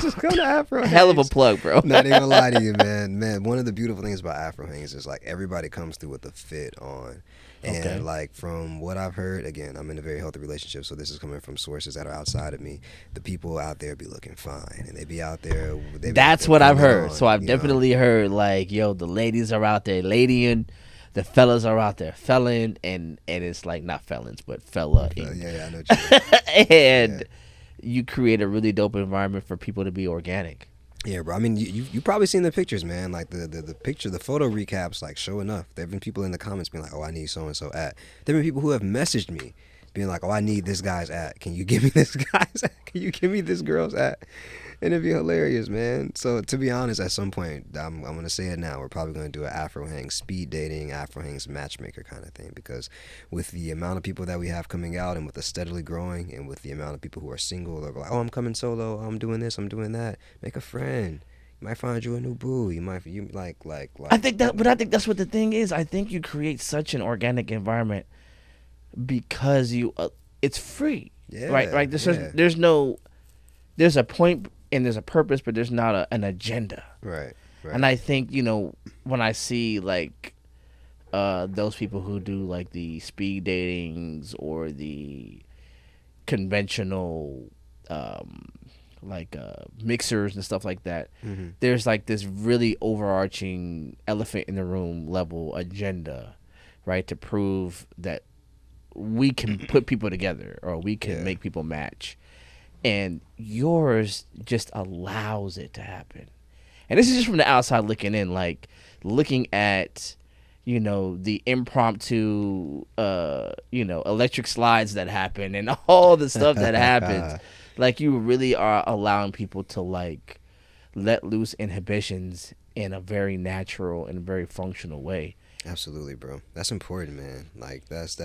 Just come to Afrohangs. Hell of a plug, bro. Not even gonna lie to you, man. Man, one of the beautiful things about Afrohangs is like everybody comes through with a fit on. And Okay. like from what I've heard, again, I'm in a very healthy relationship, so this is coming from sources that are outside of me. The people out there be looking fine, and they be out there. That's what I've heard. On, so I've definitely heard like, yo, the ladies are out there ladying, the fellas are out there felling, and it's like not felons, but fella. Yeah, I know what you mean. And you create a really dope environment for people to be organic. Yeah, bro. I mean, you probably seen the pictures, man. Like the picture, the photo recaps, like show enough. There have been people in the comments being like, "Oh, I need so and so at." There have been people who have messaged me, being like, "Oh, I need this guy's at. Can you give me this guy's at? Can you give me this girl's at?" And it'd be hilarious, man. So to be honest, at some point, I'm gonna say it now. We're probably gonna do an Afrohangs speed dating, Afrohangs matchmaker kind of thing, because with the amount of people that we have coming out, and with the steadily growing, and with the amount of people who are single, they're like, "Oh, I'm coming solo. I'm doing this. I'm doing that." Make a friend. You might find you a new boo. You like. I think that's what the thing is. I think you create such an organic environment because it's free, right? Right. There's a point and there's a purpose, but there's not an agenda. Right. And I think, when I see like those people who do like the speed datings or the conventional mixers and stuff like that, there's like this really overarching elephant in the room level agenda, right? To prove that we can put people together or we can make people match. And yours just allows it to happen. And this is just from the outside looking in, like looking at, the impromptu, electric slides that happen and all the stuff that happens. Like you really are allowing people to like let loose inhibitions in a very natural and very functional way. Absolutely, bro. That's important, man. Like that's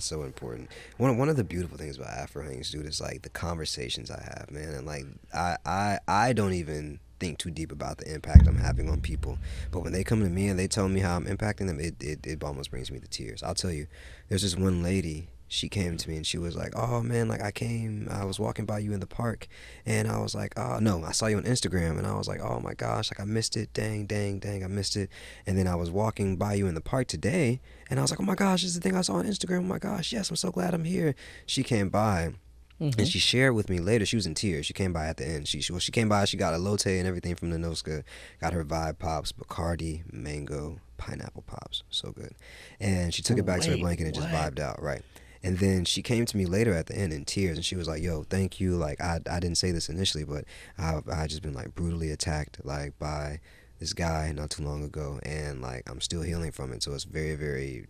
so important. One of the beautiful things about Afrohangs, dude, is like the conversations I have, man. And like I don't even think too deep about the impact I'm having on people. But when they come to me and they tell me how I'm impacting them, it almost brings me to tears. I'll tell you, there's this one lady. She came to me and she was like, "Oh man, like I was walking by you in the park, and I was like, oh no, I saw you on Instagram, and I was like, oh my gosh, like I missed it, dang, I missed it. And then I was walking by you in the park today, and I was like, oh my gosh, this is the thing I saw on Instagram. Oh my gosh, yes, I'm so glad I'm here." She came by. And she shared with me later. She was in tears. She came by at the end. She came by. She got a latte and everything from the Noska. Got her Vibe Pops, Bacardi, mango, pineapple pops. So good. And she took it back to her blanket and just vibed out. Right. And then she came to me later at the end in tears, and she was like, "Yo, thank you. Like I didn't say this initially, but I just been like brutally attacked like by this guy not too long ago, and like I'm still healing from it. So it's very, very.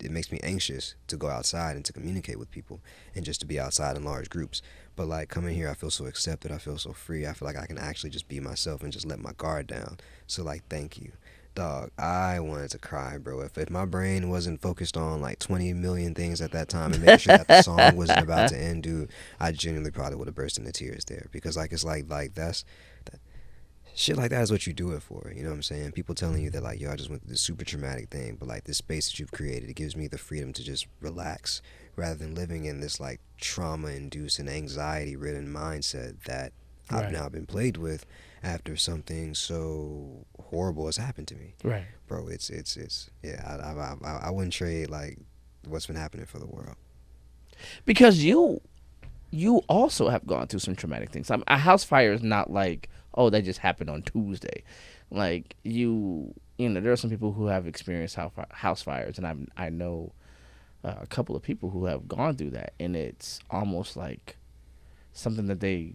It makes me anxious to go outside and to communicate with people and just to be outside in large groups. But like coming here, I feel so accepted. I feel so free. I feel like I can actually just be myself and just let my guard down. So like, thank you." Dog, I wanted to cry, bro. If my brain wasn't focused on like 20 million things at that time and making sure that the song wasn't about to end, dude, I genuinely probably would have burst into tears there. Because like it's like shit like that is what you do it for. You know what I'm saying? People telling you that like, yo, I just went through this super traumatic thing, but like this space that you've created, it gives me the freedom to just relax rather than living in this like trauma-induced and anxiety-ridden mindset that I've now been plagued with after something so horrible has happened to me. Right. Bro, it's yeah, I wouldn't trade like what's been happening for the world. Because you also have gone through some traumatic things. A house fire is not like, oh, that just happened on Tuesday. Like there are some people who have experienced house fires, and I know a couple of people who have gone through that, and it's almost like something that they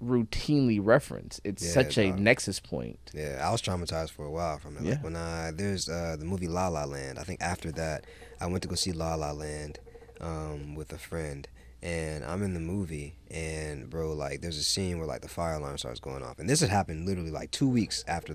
routinely reference. It's such a nexus point. Yeah, I was traumatized for a while from it. Like when there's the movie La La Land. I think after that, I went to go see La La Land with a friend. And I'm in the movie, and bro, like there's a scene where like the fire alarm starts going off, and this had happened literally like 2 weeks after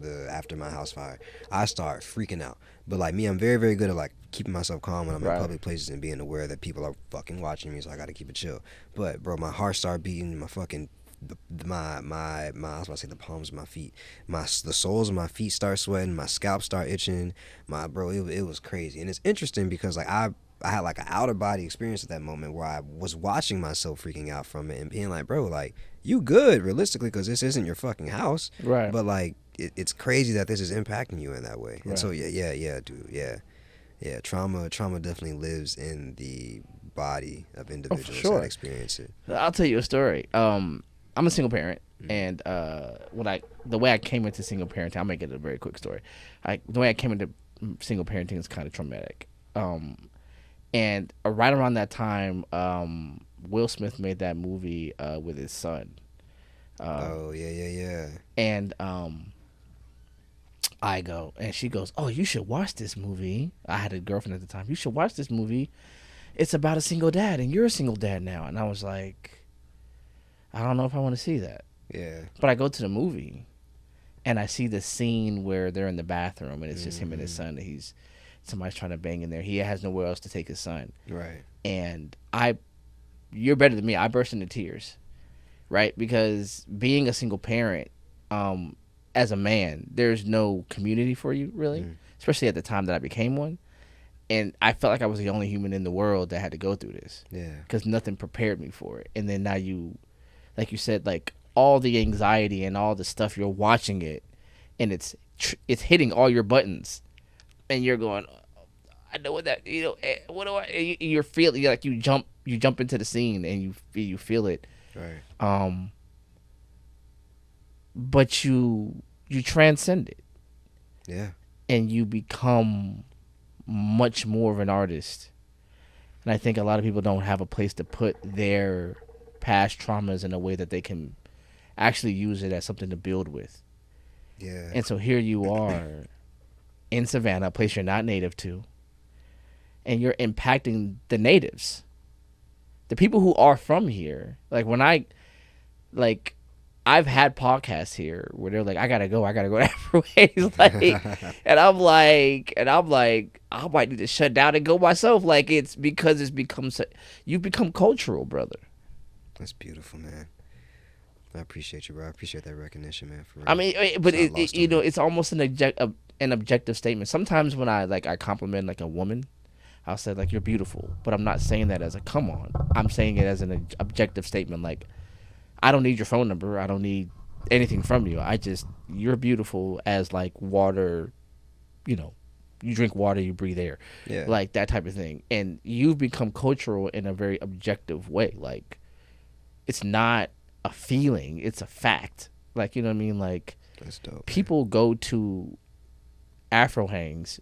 my house fire. I start freaking out, but like me, I'm very, very good at like keeping myself calm when I'm in public places and being aware that people are fucking watching me, so I gotta keep it chill. But bro, my heart started beating, my fucking I was about to say the palms of my feet, the soles of my feet start sweating, my scalp start itching, it was crazy. And it's interesting because like had like an outer body experience at that moment where I was watching myself freaking out from it and being like, bro, like, you good realistically because this isn't your fucking house, Right. but like it's crazy that this is impacting you in that way. Right. And so yeah, dude, yeah, trauma definitely lives in the body of individuals sure. that experience it. I'll tell you a story. I'm a single parent, and the way I came into single parenting, I'll make it a very quick story. The way I came into single parenting is kind of traumatic. And right around that time, Will Smith made that movie with his son. Yeah. And I go, and she goes, "Oh, you should watch this movie." I had a girlfriend at the time. "You should watch this movie. It's about a single dad, and you're a single dad now." And I was like, I don't know if I want to see that. Yeah. But I go to the movie, and I see the scene where they're in the bathroom, and it's just him and his son. And somebody's trying to bang in there. He has nowhere else to take his son. Right. And you're better than me. I burst into tears, right? Because being a single parent, as a man, there's no community for you, really, especially at the time that I became one. And I felt like I was the only human in the world that had to go through this. Yeah. Because nothing prepared me for it. And then now like you said, like all the anxiety and all the stuff, you're watching it, and it's hitting all your buttons, and you're going, I know what that, what do I? You're feeling like you jump into the scene and you feel it. Right. But you transcend it. Yeah. And you become much more of an artist. And I think a lot of people don't have a place to put their past traumas in a way that they can actually use it as something to build with. Yeah. And so here you are in Savannah, a place you're not native to, and you're impacting the natives, the people who are from here. Like I've had podcasts here where they're like, I gotta go to Afrohangs, like, and I'm like, I might need to shut down and go myself. Like, it's because you've become cultural, brother. That's beautiful, man. I appreciate you, bro. I appreciate that recognition, man. For real. I mean, but it's almost an objective statement. Sometimes when I compliment like a woman, I'll say like, you're beautiful, but I'm not saying that as a come on. I'm saying it as an objective statement. Like, I don't need your phone number. I don't need anything from you. You're beautiful as like water, you drink water, you breathe air. Yeah. Like that type of thing. And you've become cultural in a very objective way. Like, it's not a feeling, it's a fact. Like, you know what I mean? Like, that's dope. People go to Afrohangs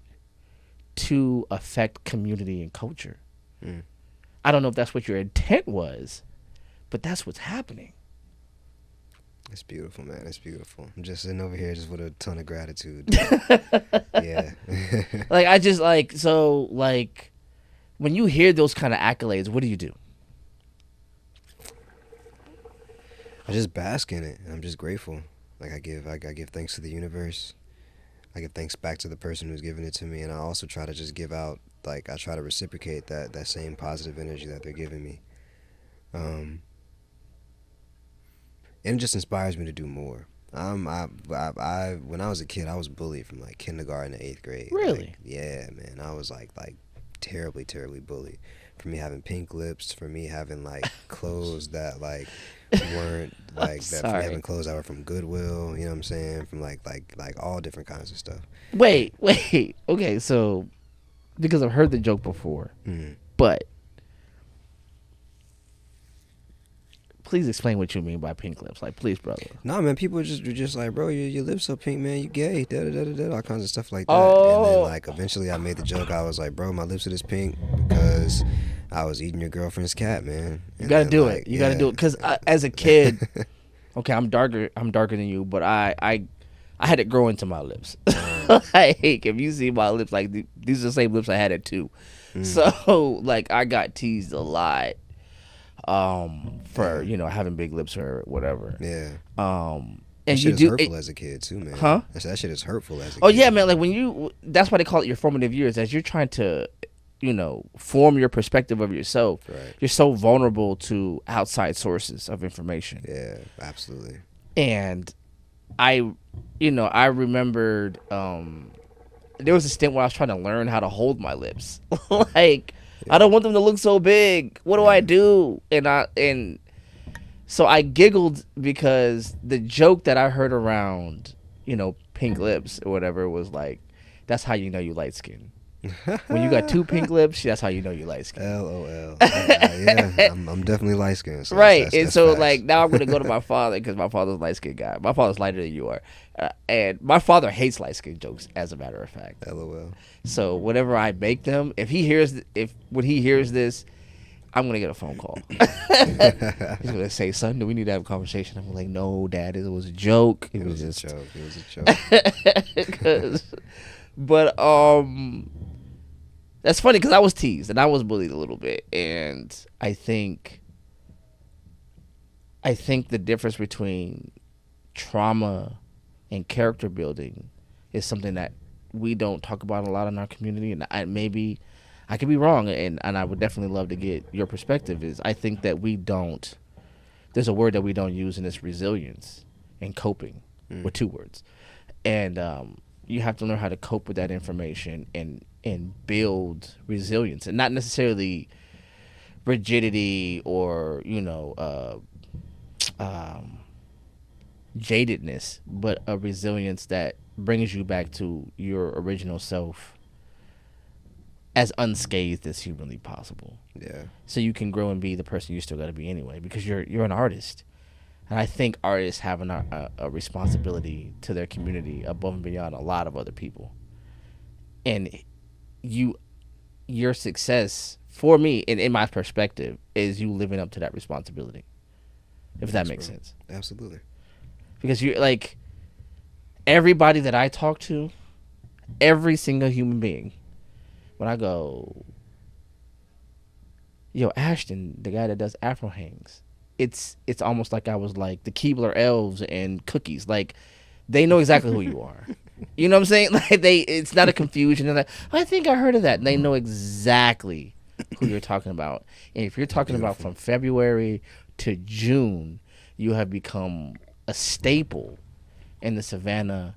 to affect community and culture. I don't know if that's what your intent was, but that's what's happening. It's beautiful, man. It's beautiful. I'm just sitting over here just with a ton of gratitude. Yeah. Like, I just like when you hear those kind of accolades, what do? I just bask in it. I'm just grateful. Like, I give thanks to the universe. I give thanks back to the person who's giving it to me, and I also try to just give out, like, I try to reciprocate that same positive energy that they're giving me. And it just inspires me to do more. When I was a kid, I was bullied from like kindergarten to 8th grade. Really? Like, yeah, man. I was like terribly, terribly bullied. For me having pink lips, for me having like clothes that like weren't like that, for me having clothes that were from Goodwill. You know what I'm saying? From like all different kinds of stuff. Wait. Okay, so because I've heard the joke before, but please explain what you mean by pink lips. Like, please, brother. Nah, man, people were just like, bro, your lips so pink, man, you gay, all kinds of stuff like that. Oh. And then, like, eventually I made the joke. I was like, bro, my lips are this pink because I was eating your girlfriend's cat, man. You gotta do it. You gotta do it. Because as a kid, okay, I'm darker than you, but I had it grow into my lips. Like, if you see my lips, like, these are the same lips I had at 2. So, like, I got teased a lot. For having big lips or whatever. Yeah. And that shit is hurtful as a kid too, man. Huh? That shit is hurtful as a kid. Oh yeah, man. Like that's why they call it your formative years. As you're trying to, form your perspective of yourself. Right. You're so vulnerable to outside sources of information. Yeah, absolutely. And I remembered there was a stint where I was trying to learn how to hold my lips. Like, I don't want them to look so big. What do I do? And so I giggled because the joke that I heard around, pink lips or whatever was like, that's how you know you light skin. When you got two pink lips, that's how you know you light skin. LOL. Yeah, I'm definitely light skinned. So right. That's and so facts. like now I'm gonna go to my father because my father's a light skinned guy. My father's lighter than you are, and my father hates light skinned jokes. As a matter of fact. LOL. So whenever I make them, when he hears this, I'm gonna get a phone call. He's gonna say, "Son, do we need to have a conversation?" I'm like, "No, Dad, it was a joke. It was just a joke. It was a joke." But that's funny because I was teased and I was bullied a little bit, and I think the difference between trauma and character building is something that we don't talk about a lot in our community, and maybe I could be wrong, and I would definitely love to get your perspective. Is I think that there's a word that we don't use, and it's resilience and coping, with two words, and you have to learn how to cope with that information and build resilience, and not necessarily rigidity or jadedness, but a resilience that brings you back to your original self as unscathed as humanly possible. Yeah. So you can grow and be the person you still got to be anyway, because you're an artist. And I think artists have a responsibility to their community above and beyond a lot of other people. And your success, for me, in my perspective, is you living up to that responsibility. If that makes sense. Absolutely. Because you like everybody that I talk to, every single human being, when I go, yo, Ashton, the guy that does Afrohangs, it's almost like I was like the Keebler elves and cookies. Like, they know exactly who you are. You know what I'm saying? Like, it's not a confusion. They're like, I think I heard of that. And they know exactly who you're talking about. And if you're talking about from February to June, you have become a staple in the Savannah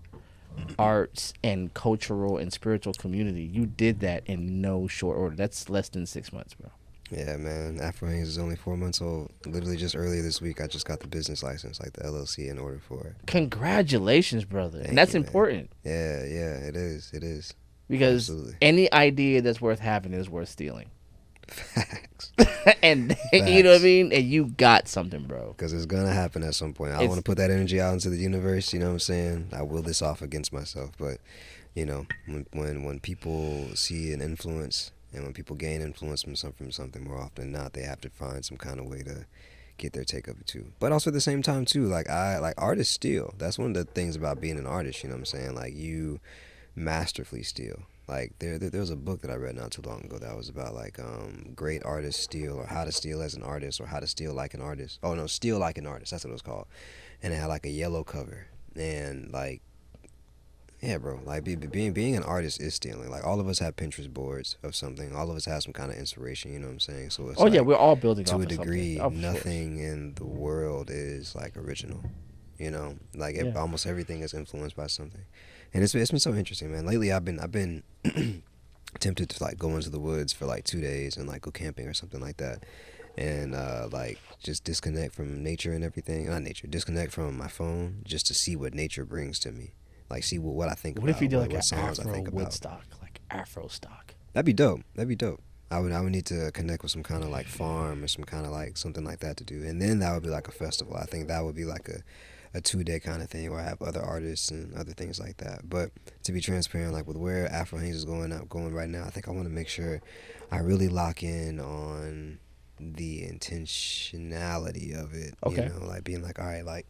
arts and cultural and spiritual community. You did that in no short order. That's less than 6 months, bro. Yeah, man. Afrohangs is only 4 months old. Literally just earlier this week, I just got the business license, like the LLC, in order for it. Congratulations, brother. Thank and that's you, important. Yeah, it is. It is. Because Absolutely. any idea that's worth having is worth stealing. Facts. And you know what I mean? And you got something, bro. Because it's going to happen at some point. I want to put that energy out into the universe, you know what I'm saying? I will this off against myself. But, when people see an influence and when people gain influence from something more often than not, they have to find some kind of way to get their take of it too. But also at the same time too, like artists steal. That's one of the things about being an artist, you know what I'm saying? Like, you masterfully steal. Like, there was a book that I read not too long ago that was about like great artists steal, or how to steal as an artist, or how to steal like an artist. Oh no, Steal Like an Artist, that's what it was called. And it had like a yellow cover. And like, yeah, bro, like being an artist is stealing. Like, all of us have Pinterest boards of something. All of us have some kind of inspiration, you know what I'm saying? So it's yeah, we're all building to off a of degree, something. nothing in the world is like original. You know, like almost everything is influenced by something. And it's been so interesting, man. Lately, I've been tempted to like go into the woods for like 2 days and like go camping or something like that, and like just disconnect from nature and everything. Not nature, disconnect from my phone, just to see what nature brings to me. Like, see what I think about. What if you did like what an songs I Afro think about. Woodstock, like Afro stock? That'd be dope. I would need to connect with some kind of like farm or some kind of like something like that to do, and then that would be like a festival. I think that would be like a 2-day kind of thing where I have other artists and other things like that. But to be transparent, like with where Afrohangs is going right now, I think I want to make sure I really lock in on the intentionality of it. Okay. You know, like being like, all right, like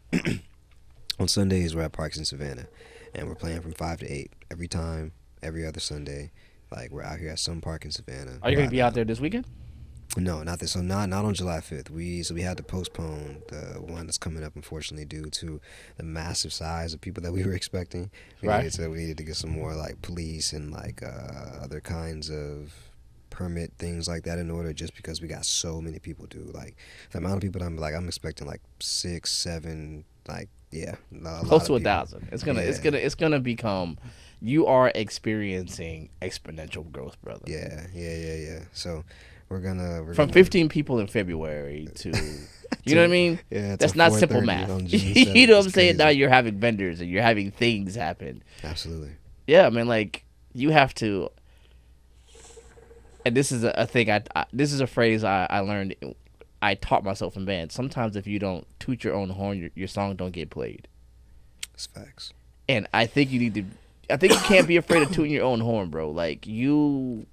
on Sundays we're at parks in Savannah, and we're playing from 5 to 8 every time, every other Sunday. Like, we're out here at some park in Savannah. Are you going to be out there this weekend? No, not this. So not on July 5th. We had to postpone the one that's coming up, unfortunately, due to the massive size of people that we were expecting. We needed to get some more like police and like other kinds of permit things like that in order, just because we got so many people. Dude, like the amount of people that I'm expecting like 6, 7, like Yeah, close to 1,000. It's gonna become. You are experiencing exponential growth, brother. Yeah. So we're gonna from 15 people in February to, you know what I mean? Yeah, that's not simple math. You know what I'm saying? Now you're having vendors and you're having things happen. Absolutely. Yeah, man. Like you have to. And this is a thing. This is a phrase I learned. I taught myself in band. Sometimes if you don't toot your own horn, your song don't get played. That's facts. And I think you need to. I think you can't be afraid of tooting your own horn, bro. Like you're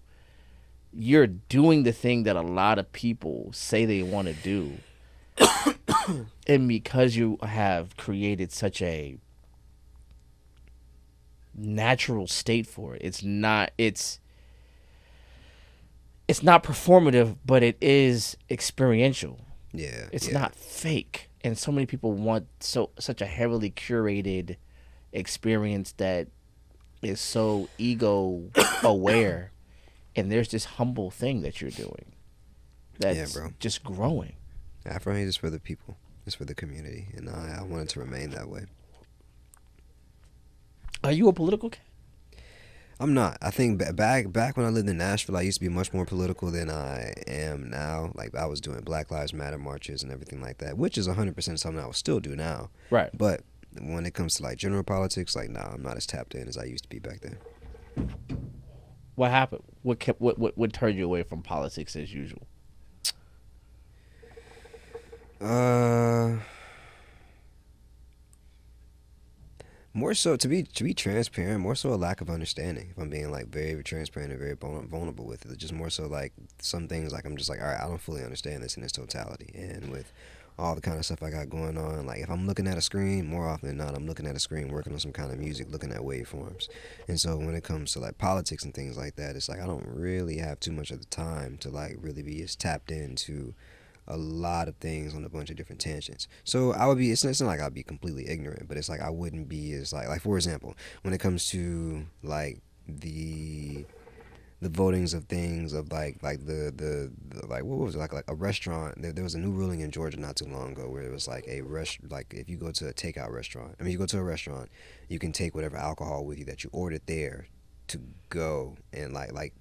doing the thing that a lot of people say they want to do, and because you have created such a natural state for it, it's not performative, but it is experiential. Yeah, it's not fake, and so many people want such a heavily curated experience that is so ego aware, and there's this humble thing that you're doing that's just growing. Afrohangs is for the people, it's for the community, and I want it to remain that way. Are you a political cat? I'm not. I think back when I lived in Nashville, I used to be much more political than I am now. Like I was doing Black Lives Matter marches and everything like that, which is 100% something I will still do now. Right. But when it comes to like general politics, like nah, I'm not as tapped in as I used to be back then. What happened? What turned you away from politics as usual? More so to be transparent, more so a lack of understanding. If I'm being like very transparent and very vulnerable with it, it's just more so like some things like I'm just like, all right, I don't fully understand this in its totality, and with all the kind of stuff I got going on, like if I'm looking at a screen, more often than not, I'm looking at a screen, working on some kind of music, looking at waveforms. And so when it comes to like politics and things like that, it's like I don't really have too much of the time to like really be as tapped into a lot of things on a bunch of different tangents. So I would be, it's not like I'd be completely ignorant, but it's like I wouldn't be as like for example, when it comes to like the votings of things of like the like what was it, like a restaurant, there was a new ruling in Georgia not too long ago where it was like like if you go to a takeout restaurant, you go to a restaurant, you can take whatever alcohol with you that you ordered there to go, and like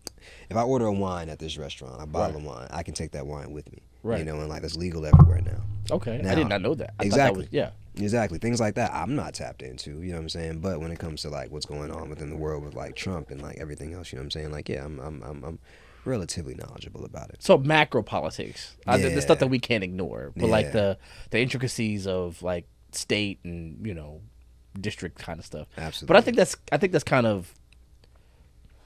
if I order a wine at this restaurant, a bottle of wine, I can take that wine with me. Right. You know, and like that's legal everywhere now. Okay. Now, I did not know that. Exactly. Exactly. Things like that I'm not tapped into, you know what I'm saying? But when it comes to like what's going on within the world with like Trump and like everything else, you know what I'm saying? Like yeah, I'm relatively knowledgeable about it. So macro politics. The stuff that we can't ignore. But like the intricacies of like state and, you know, district kind of stuff. Absolutely. But I think that's kind of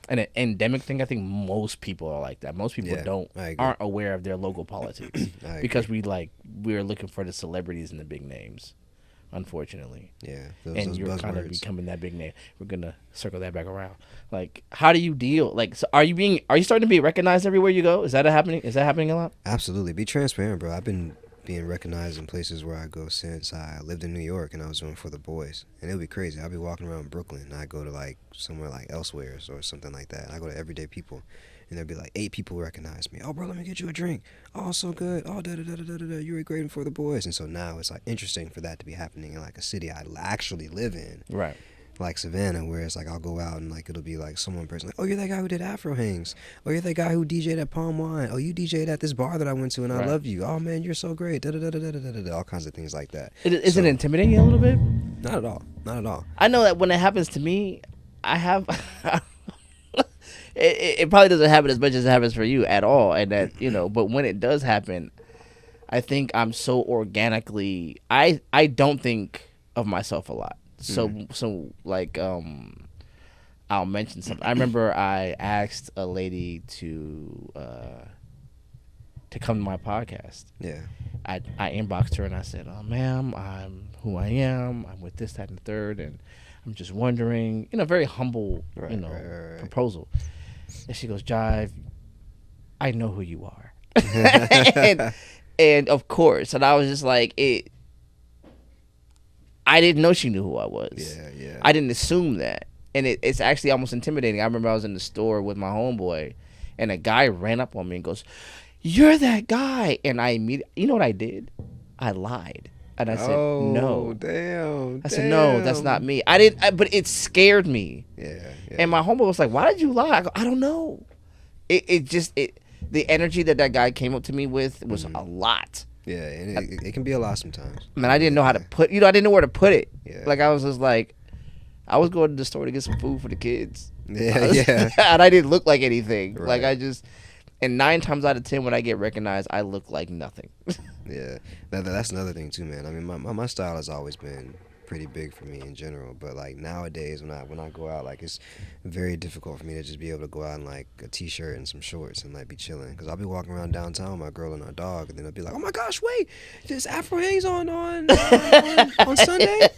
an endemic thing. I think most people are like that. Most people aren't aware of their local politics because we're looking for the celebrities and the big names, unfortunately. Yeah, and you're kind of becoming that big name. We're gonna circle that back around. Like, how do you deal? Like, so are you starting to be recognized everywhere you go? Is that happening? Is that happening a lot? Absolutely. Be transparent, bro. I've been being recognized in places where I go since I lived in New York and I was doing For the Boys. And it would be crazy. I'll be walking around Brooklyn and I go to like somewhere like Elsewhere or something like that. I go to Everyday People and there'll be like 8 people recognize me. Oh, bro, let me get you a drink. Oh, so good. Oh, da-da-da-da-da-da. You were great in For the Boys. And so now it's like interesting for that to be happening in like a city I actually live in. Right. Like Savannah, where it's like I'll go out and like it'll be like someone person like, oh, you're that guy who did Afrohangs. Oh, you're that guy who DJ'd at Palm Wine. Oh, you DJ'd at this bar that I went to and I love you. Oh man, you're so great. All kinds of things like that. Is it intimidating a little bit? Not at all. Not at all. I know that when it happens to me, I have. it probably doesn't happen as much as it happens for you at all, and that But when it does happen, I think I'm so organically. I don't think of myself a lot. So like I'll mention something. I remember I asked a lady to come to my podcast. Yeah. I inboxed her and I said, "Oh, ma'am, I'm who I am. I'm with this, that, and the third, and I'm just wondering." Very humble, proposal. And she goes, "Jive, I know who you are," and of course, and I was just like it. I didn't know she knew who I was. Yeah. I didn't assume that. And it's actually almost intimidating. I remember I was in the store with my homeboy, and a guy ran up on me and goes, "You're that guy." And I immediately, you know what I did? I lied. And I said, no. Damn. I said, no, that's not me. But it scared me. Yeah. And my homeboy was like, why did you lie? I go, I don't know. The energy that guy came up to me with was a lot. Yeah, and it can be a lot sometimes. Man, I didn't know how to I didn't know where to put it. Yeah. Like, I was just like, I was going to the store to get some food for the kids. Yeah. And I didn't look like anything. Right. Like, and 9 times out of 10 when I get recognized, I look like nothing. Yeah, that's another thing too, man. I mean, my style has always been pretty big for me in general, but like nowadays when I go out, like it's very difficult for me to just be able to go out in like a t-shirt and some shorts and like be chilling, because I'll be walking around downtown with my girl and our dog, and then I'll be like, oh my gosh, wait, there's Afrohangs on Sunday,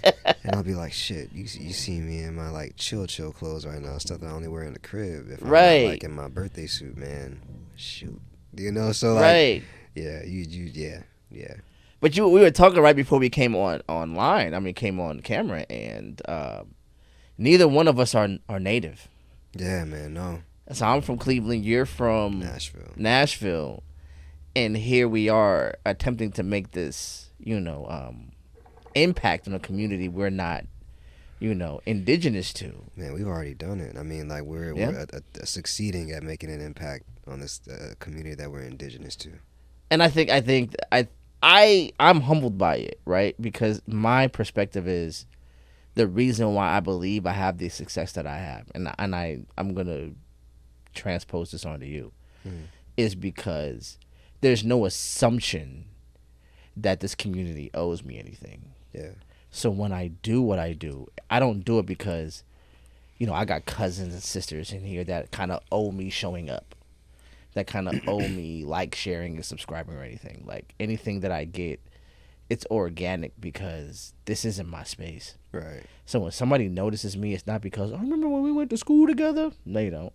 and I'll be like, shit, you see me in my like chill clothes right now, stuff that I only wear in the crib if I'm not, like in my birthday suit, man. Shoot, you know, so like, right. Yeah, yeah. But we were talking right before we came online. I mean, came on camera, and neither one of us are native. Yeah, man, no. So I'm from Cleveland. You're from Nashville, and here we are attempting to make this, impact on a community we're not, indigenous to. Man, we've already done it. I mean, like we're succeeding at making an impact on this community that we're indigenous to. And I think I'm humbled by it, right? Because my perspective is the reason why I believe I have the success that I have, and I'm gonna transpose this onto you, is because there's no assumption that this community owes me anything. Yeah. So when I do what I do, I don't do it because, I got cousins and sisters in here that kind of owe me showing up. That kind of owe me like sharing and subscribing or anything. Like anything that I get, it's organic because this isn't my space. Right. So when somebody notices me, it's not because, I remember when we went to school together. No, you don't.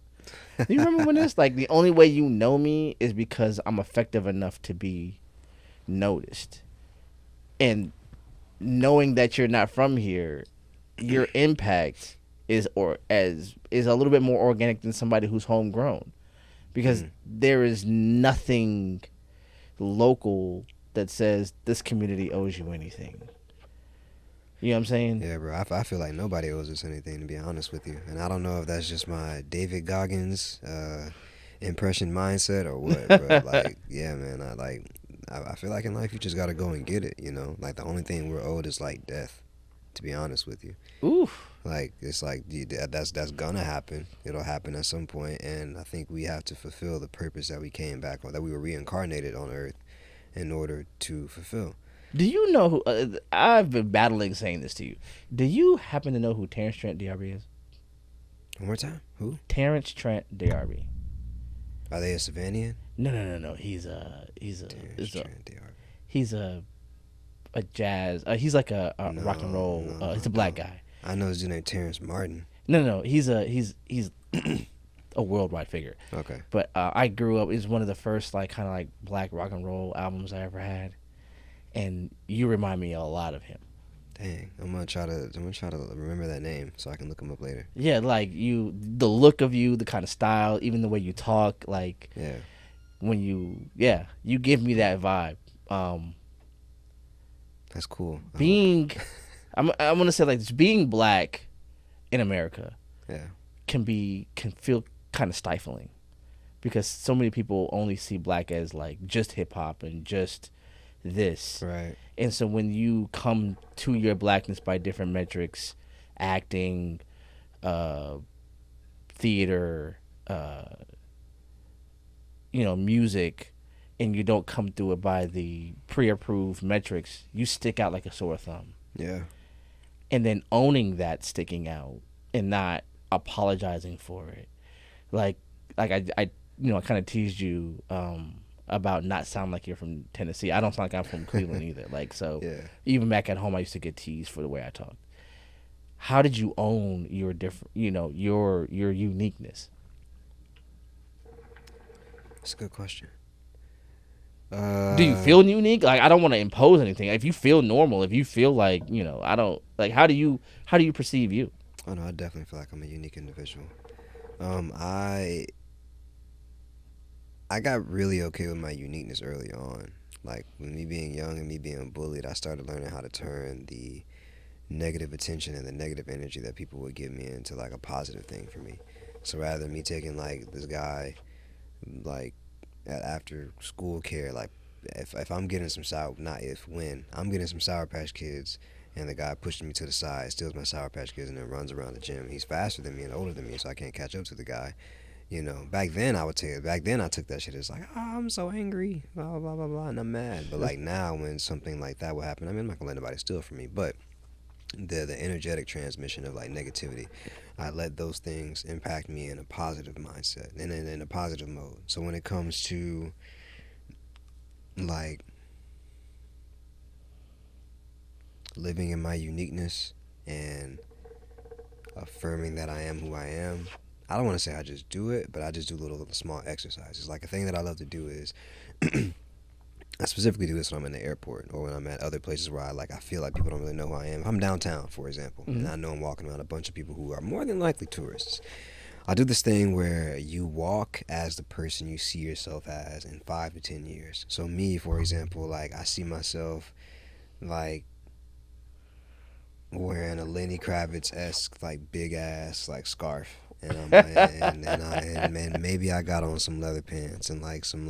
You remember when this? Like the only way you know me is because I'm effective enough to be noticed. And knowing that you're not from here, your impact is a little bit more organic than somebody who's homegrown. Because there is nothing local that says this community owes you anything. You know what I'm saying? Yeah, bro. I feel like nobody owes us anything, to be honest with you. And I don't know if that's just my David Goggins impression mindset or what. But like, yeah, man. I feel like in life you just gotta go and get it. Like the only thing we're owed is like death, to be honest with you. Oof. Like it's like that's gonna happen. It'll happen at some point, and I think we have to fulfill the purpose that we came back on, that we were reincarnated on Earth, in order to fulfill. Do you know who? I've been battling saying this to you. Do you happen to know who Terrence Trent D'Arby is? One more time. Who? Terrence Trent D'Arby. Are they a Savannian? No. He's a jazz. He's like a rock and roll. He's a black guy. I know his name Terrence Martin. No. He's a worldwide figure. Okay. But I grew up. It was one of the first kind of black rock and roll albums I ever had, and you remind me a lot of him. Dang, I'm gonna try to remember that name so I can look him up later. Yeah, like the look of you, the kind of style, even the way you talk, like when you give me that vibe. That's cool. I'm gonna say this: being black in America, can feel kind of stifling, because so many people only see black as just hip hop and just this. Right. And so when you come to your blackness by different metrics, acting, theater, music, and you don't come through it by the pre-approved metrics, you stick out like a sore thumb. Yeah. And then owning that sticking out and not apologizing for it. I kind of teased you about not sounding like you're from Tennessee. I don't sound like I'm from Cleveland either. Even back at home, I used to get teased for the way I talk. How did you own your different, your uniqueness? That's a good question. Do you feel unique? I don't want to impose anything. If you feel normal, if you feel I don't how do you perceive you? Oh no, I definitely feel like I'm a unique individual. I got really okay with my uniqueness early on. Like, with me being young and me being bullied, I started learning how to turn the negative attention and the negative energy that people would give me into like a positive thing for me. So rather than me taking like this guy like at after school care, like if I'm getting some sour, not if, when I'm getting some Sour Patch Kids, and the guy pushes me to the side, steals my Sour Patch Kids, and then runs around the gym. He's faster than me and older than me, so I can't catch up to the guy. You know, back then I would take it. Back then I took that shit as like, oh, I'm so angry, blah blah blah blah, and I'm mad. But like now, when something like that would happen, I mean, I'm not gonna let anybody steal from me, but the energetic transmission of like negativity, I let those things impact me in a positive mindset and in a positive mode. So when it comes to like living in my uniqueness and affirming that I am who I am, I don't want to say I just do it, but I just do little small exercises. Like a thing that I love to do is I specifically do this when I'm in the airport or when I'm at other places where I feel like people don't really know who I am. If I'm downtown, for example, and I know I'm walking around a bunch of people who are more than likely tourists, I'll do this thing where you walk as the person you see yourself as in 5 to 10 years. So me, for example, like I see myself like wearing a Lenny Kravitz-esque like big ass like scarf, and and maybe I got on some leather pants and like some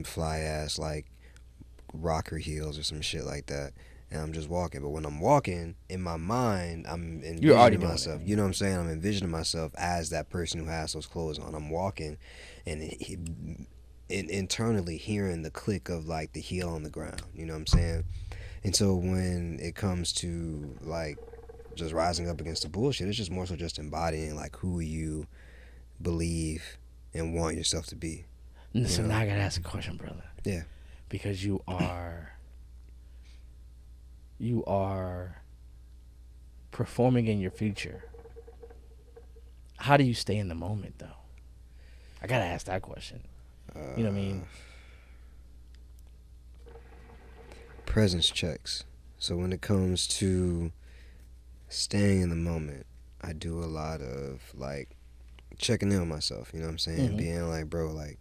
fly ass like rocker heels or some shit like that, and I'm just walking. But when I'm walking in my mind, I'm envisioning myself. You know what I'm saying? I'm envisioning myself as that person who has those clothes on. I'm walking, and internally hearing the click of like the heel on the ground. You know what I'm saying? And so when it comes to like just rising up against the bullshit, it's just more so just embodying like who you believe and want yourself to be. So now I gotta ask a question, brother. Yeah. Because you are performing in your future. How do you stay in the moment, though? I gotta ask that question. You know what I mean? Presence checks. So when it comes to staying in the moment, I do a lot of like checking in on myself. You know what I'm saying? Being like, bro, like,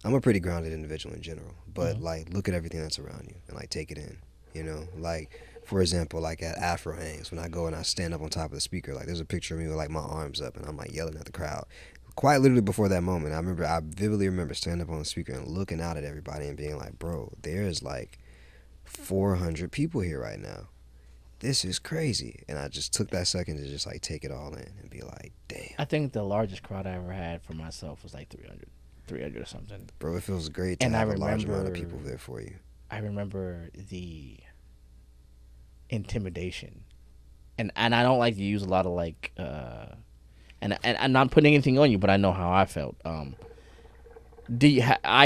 I'm a pretty grounded individual in general, but like look at everything that's around you and like take it in, you know? Like, for example, like at Afrohangs, when I go and I stand up on top of the speaker, like there's a picture of me with like my arms up and I'm like yelling at the crowd. Quite literally before that moment, I vividly remember standing up on the speaker and looking out at everybody and being like, bro, there's like 400 people here right now. This is crazy. And I just took that second to just like take it all in and be like, damn. I think the largest crowd I ever had for myself was like 300 or something. Bro, it feels great to have a large amount of people there for you. I remember the intimidation, and I don't like to use a lot of like, and I'm not putting anything on you, but I know how I felt. I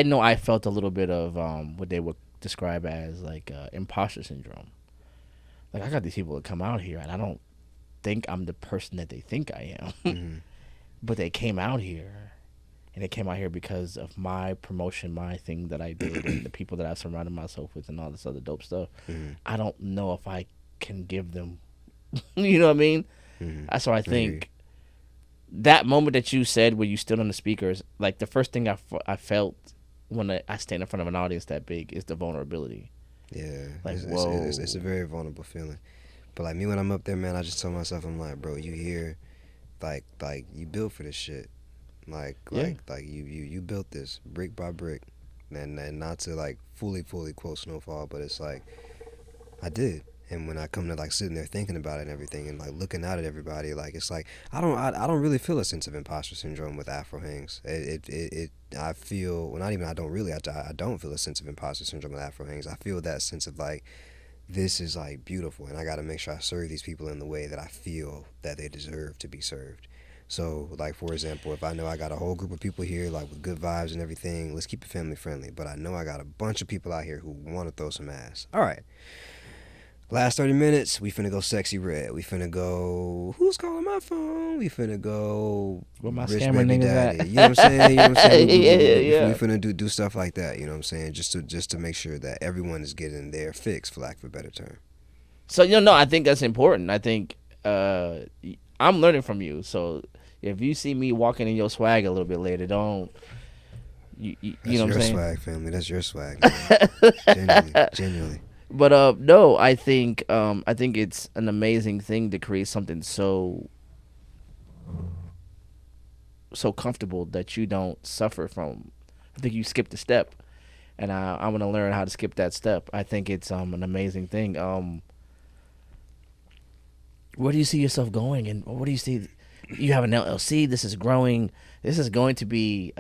know I felt a little bit of what they would describe as like imposter syndrome. Like I got these people that come out here, and I don't think I'm the person that they think I am, but they came out here. And it came out here because of my promotion, my thing that I did, and the people that I surrounded myself with, and all this other dope stuff. I don't know if I can give them, you know what I mean? So I think that moment that you said where you stood on the speakers, like the first thing I felt when I stand in front of an audience that big is the vulnerability. Yeah, like it's a very vulnerable feeling. But like me when I'm up there, man, I just tell myself, I'm like, bro, you here, like you built for this shit. Like you built this brick by brick, and not to like fully quote Snowfall, but it's like I did. And when I come to like sitting there thinking about it and everything, and like looking out at everybody, like it's like I don't really feel a sense of imposter syndrome with Afrohangs. I feel, well, not even I don't feel a sense of imposter syndrome with Afrohangs. I feel that sense of like, this is like beautiful, and I got to make sure I serve these people in the way that I feel that they deserve to be served. So, like, for example, if I know I got a whole group of people here, like, with good vibes and everything, let's keep it family friendly. But I know I got a bunch of people out here who want to throw some ass. All right. Last 30 minutes, we finna go Sexy Red. We finna go, who's calling my phone? We finna go, where my Rich scammer Baby niggas Daddy. at? You know what I'm saying? You know what I'm saying? Yeah. We finna do stuff like that, you know what I'm saying? Just to make sure that everyone is getting their fix, for lack of a better term. So, no, I think that's important. I think I'm learning from you. So if you see me walking in your swag a little bit later, don't You know what I'm saying? That's your swag, family. That's your swag. Man. Genuinely. But no, I think it's an amazing thing to create something so comfortable that you don't suffer from. I think you skipped a step, and I want to learn how to skip that step. I think it's an amazing thing. Where do you see yourself going, and what do you see? You have an LLC. This is growing. This is going to be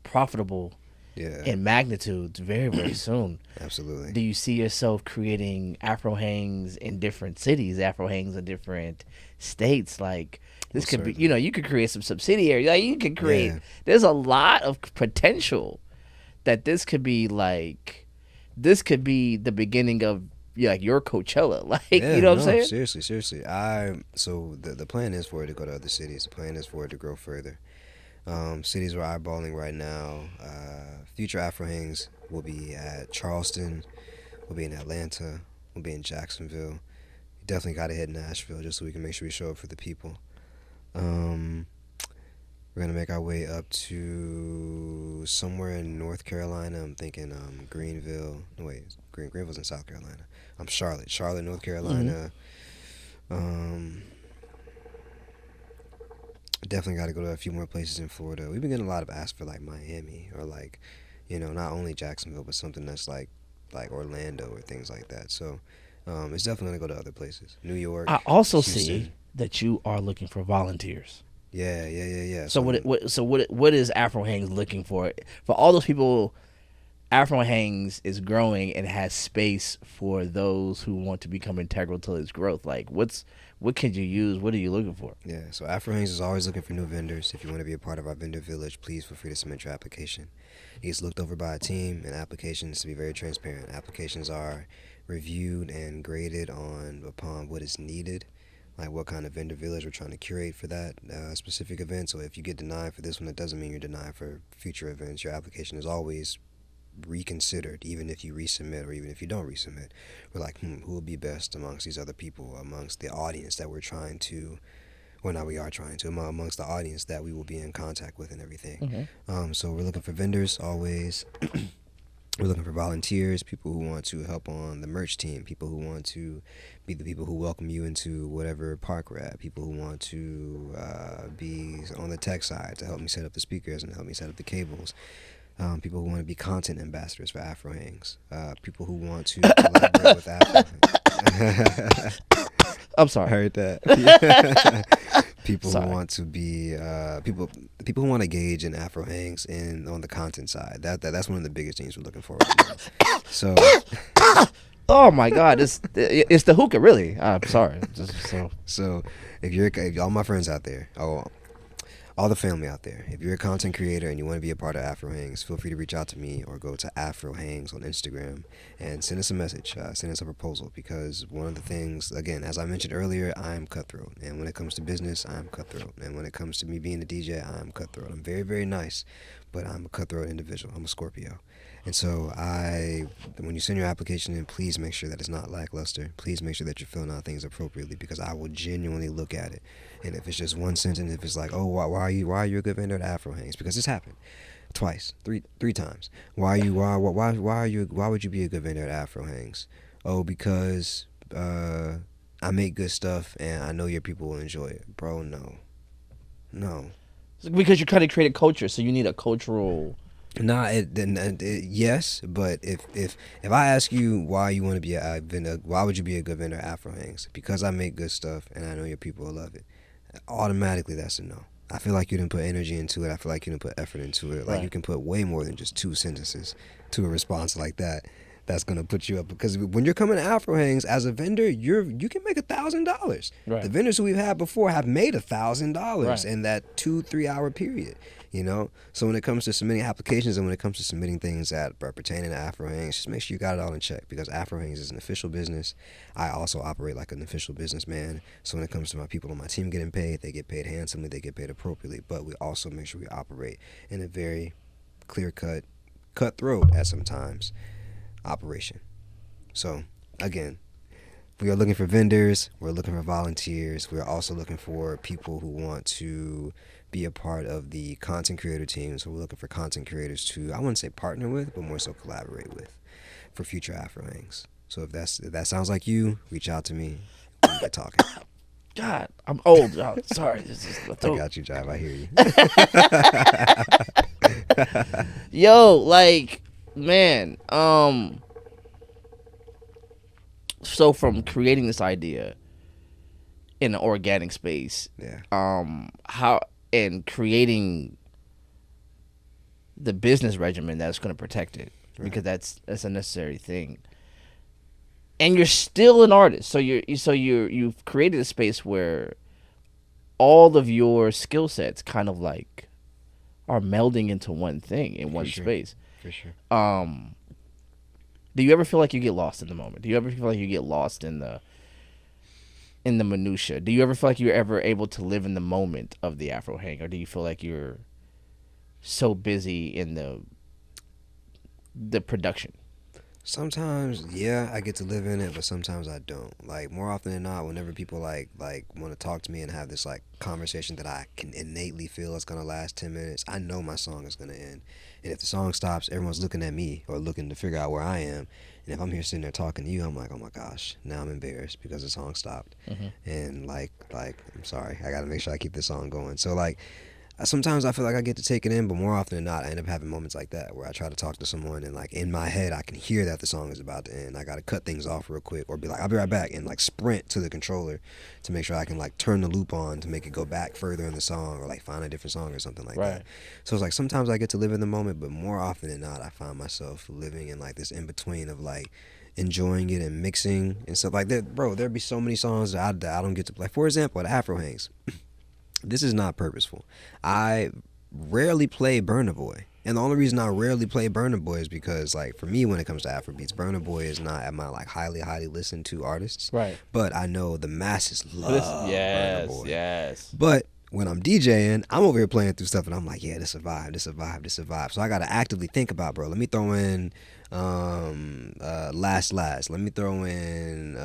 profitable in magnitudes very, very soon. Absolutely. Do you see yourself creating Afrohangs in different cities, Afrohangs in different states? Like, this could be, you could create some subsidiaries. Like, you could create, there's a lot of potential that this could be the beginning of your Coachella. Like, you know what I'm saying? Seriously. So the plan is for it to go to other cities. The plan is for it to grow further. Cities we're eyeballing right now. Future Afrohangs will be at Charleston. We'll be in Atlanta. We'll be in Jacksonville. You definitely got to hit Nashville just so we can make sure we show up for the people. We're gonna make our way up to somewhere in North Carolina. I'm thinking Greenville. No wait, Greenville's in South Carolina. Charlotte, North Carolina. Definitely got to go to a few more places in Florida. We've been getting a lot of asks for like Miami or like, not only Jacksonville, but something that's like Orlando or things like that. So it's definitely gonna go to other places. New York. I also Houston. see that you are looking for volunteers. Yeah. So what is Afrohangs looking for? For all those people, Afrohangs is growing and has space for those who want to become integral to its growth. Like, what can you use? What are you looking for? Yeah, so Afrohangs is always looking for new vendors. If you want to be a part of our vendor village, please feel free to submit your application. It gets looked over by a team, and applications, to be very transparent, applications are reviewed and graded upon what is needed, like what kind of vendor village we're trying to curate for that specific event. So if you get denied for this one, that doesn't mean you're denied for future events. Your application is always reconsidered, even if you resubmit or even if you don't resubmit. We're like, who will be best amongst these other people, amongst the audience that we're trying to, amongst the audience that we will be in contact with and everything. So we're looking for vendors always. We're looking for volunteers, people who want to help on the merch team, people who want to be the people who welcome you into whatever park we're at, people who want to be on the tech side to help me set up the speakers and help me set up the cables. People who want to be content ambassadors for Afrohangs. People who want to collaborate with Afrohangs. I'm sorry. I heard that. People who want to be people who want to engage in Afrohangs and on the content side. That's one of the biggest things we're looking for right now. So. Oh my God! It's the hookah, really. I'm sorry. So if all my friends out there, all the family out there, if you're a content creator and you want to be a part of Afrohangs, feel free to reach out to me or go to Afrohangs on Instagram and send us a message, send us a proposal, because one of the things, again, as I mentioned earlier, I'm cutthroat. And when it comes to business, I'm cutthroat. And when it comes to me being a DJ, I'm cutthroat. I'm very, very nice, but I'm a cutthroat individual. I'm a Scorpio. And so when you send your application in, please make sure that it's not lackluster. Please make sure that you're filling out things appropriately, because I will genuinely look at it. And if it's just one sentence, if it's like, oh, why are you a good vendor at Afrohangs? Because it's happened twice, three times. Why would you be a good vendor at Afrohangs? Oh, because I make good stuff and I know your people will enjoy it. Bro, no. Because you're trying to create a culture, so you need a cultural. Yes, but if I ask you why you want to be a vendor, why would you be a good vendor at Afrohangs? Because I make good stuff and I know your people will love it. Automatically, that's a no. I feel like you didn't put energy into it. I feel like you didn't put effort into it. Like, you can put way more than just 2 sentences to a response like that. That's gonna put you up, because when you're coming to Afrohangs as a vendor, you can make $1,000. Right. The vendors who we've had before have made $1,000 in that 2-3 hour period. So when it comes to submitting applications and when it comes to submitting things that are pertaining to Afrohangs, just make sure you got it all in check, because Afrohangs is an official business. I also operate like an official businessman. So when it comes to my people on my team getting paid, they get paid handsomely, they get paid appropriately. But we also make sure we operate in a very clear-cut, cutthroat at sometimes operation. So again, We are looking for vendors. We're looking for volunteers. We're also looking for people who want to be a part of the content creator team. So we're looking for content creators to, I wouldn't say partner with, but more so collaborate with for future Afrohangs. So if that sounds like you, reach out to me. We can get talking. God, I'm old, y'all. Sorry. This is I got you, Jive. I hear you. Yo, like, man, so from creating this idea in an organic space, how and creating the business regimen that's going to protect it, because that's a necessary thing. And you're still an artist, so you've created a space where all of your skill sets kind of like are melding into one thing in one space. For sure. Do you ever feel like you get lost in the moment? Do you ever feel like you get lost in the minutia? Do you ever feel like you're ever able to live in the moment of the Afrohang, or do you feel like you're so busy in the production? Sometimes, yeah, I get to live in it, but sometimes I don't. Like, more often than not, whenever people like want to talk to me and have this like conversation that I can innately feel is gonna last 10 minutes, I know my song is gonna end. And if the song stops, everyone's looking at me or looking to figure out where I am. And if I'm here sitting there talking to you, I'm like, oh my gosh, now I'm embarrassed because the song stopped. And like I'm sorry, I gotta make sure I keep this song going. So like, sometimes I feel like I get to take it in, but more often than not, I end up having moments like that where I try to talk to someone and like in my head I can hear that the song is about to end. I gotta cut things off real quick or be like, I'll be right back, and like sprint to the controller to make sure I can like turn the loop on to make it go back further in the song or like find a different song or something like that. So it's like sometimes I get to live in the moment, but more often than not I find myself living in like this in between of like enjoying it and mixing and stuff like that. Bro, there'd be so many songs that I don't get to play. For example, the Afrohangs. This is not purposeful. I rarely play Burna Boy. And the only reason I rarely play Burna Boy is because, like, for me, when it comes to Afrobeats, Burna Boy is not at my, like, highly listened to artists. Right. But I know the masses love Burna Boy. Yes. But when I'm DJing, I'm over here playing through stuff, and I'm like, yeah, this a vibe. So I got to actively think about, bro, let me throw in Last. Let me throw in...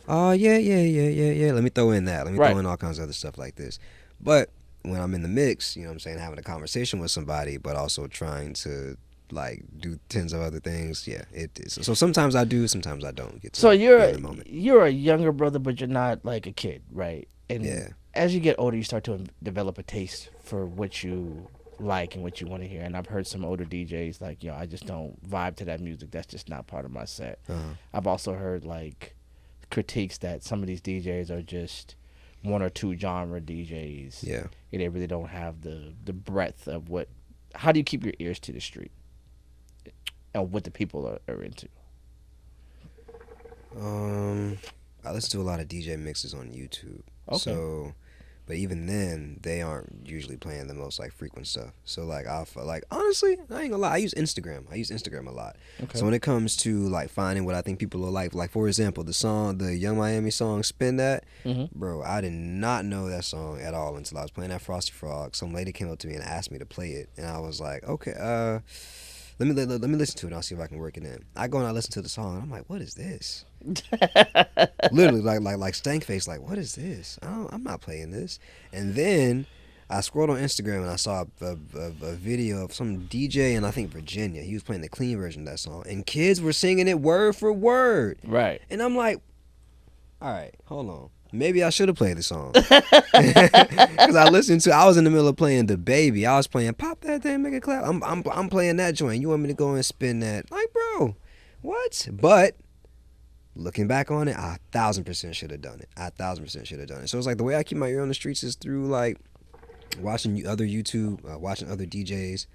oh, yeah. Let me throw in that. Let me throw in all kinds of other stuff like this. But when I'm in the mix, you know what I'm saying, having a conversation with somebody, but also trying to, like, do tens of other things, yeah, it is. So sometimes I do, sometimes I don't get to so you're in the moment. You're a younger brother, but you're not, like, a kid, right? And yeah. As you get older, you start to develop a taste for what you like and what you want to hear. And I've heard some older DJs, like, yo, I just don't vibe to that music. That's just not part of my set. I've also heard, like, critiques that some of these DJs are just one or two genre DJs. Yeah. And they really don't have the breadth of what... How do you keep your ears to the street and what the people are into? I listen to a lot of DJ mixes on YouTube. Okay. So, but even then, they aren't usually playing the most like frequent stuff. So like honestly, I ain't gonna lie, I use Instagram a lot. Okay. So when it comes to like finding what I think people will like for example, the Young Miami song "Spin That," bro, I did not know that song at all until I was playing that Frosty Frog. Some lady came up to me and asked me to play it, and I was like, okay, let me listen to it and I'll see if I can work it in. I go and I listen to the song and I'm like, what is this? Literally like stank face, like, what is this? I'm not playing this. And then I scrolled on Instagram and I saw a video of some DJ in, I think, Virginia. He was playing the clean version of that song and kids were singing it word for word. Right. And I'm like, all right, hold on. Maybe I should have played the song. Because I was in the middle of playing The Baby. I was playing Pop That Thing, Make It Clap. I'm playing that joint. You want me to go and spin that? Like, bro, what? But looking back on it, I 1,000% should have done it. So it's like the way I keep my ear on the streets is through like watching other DJs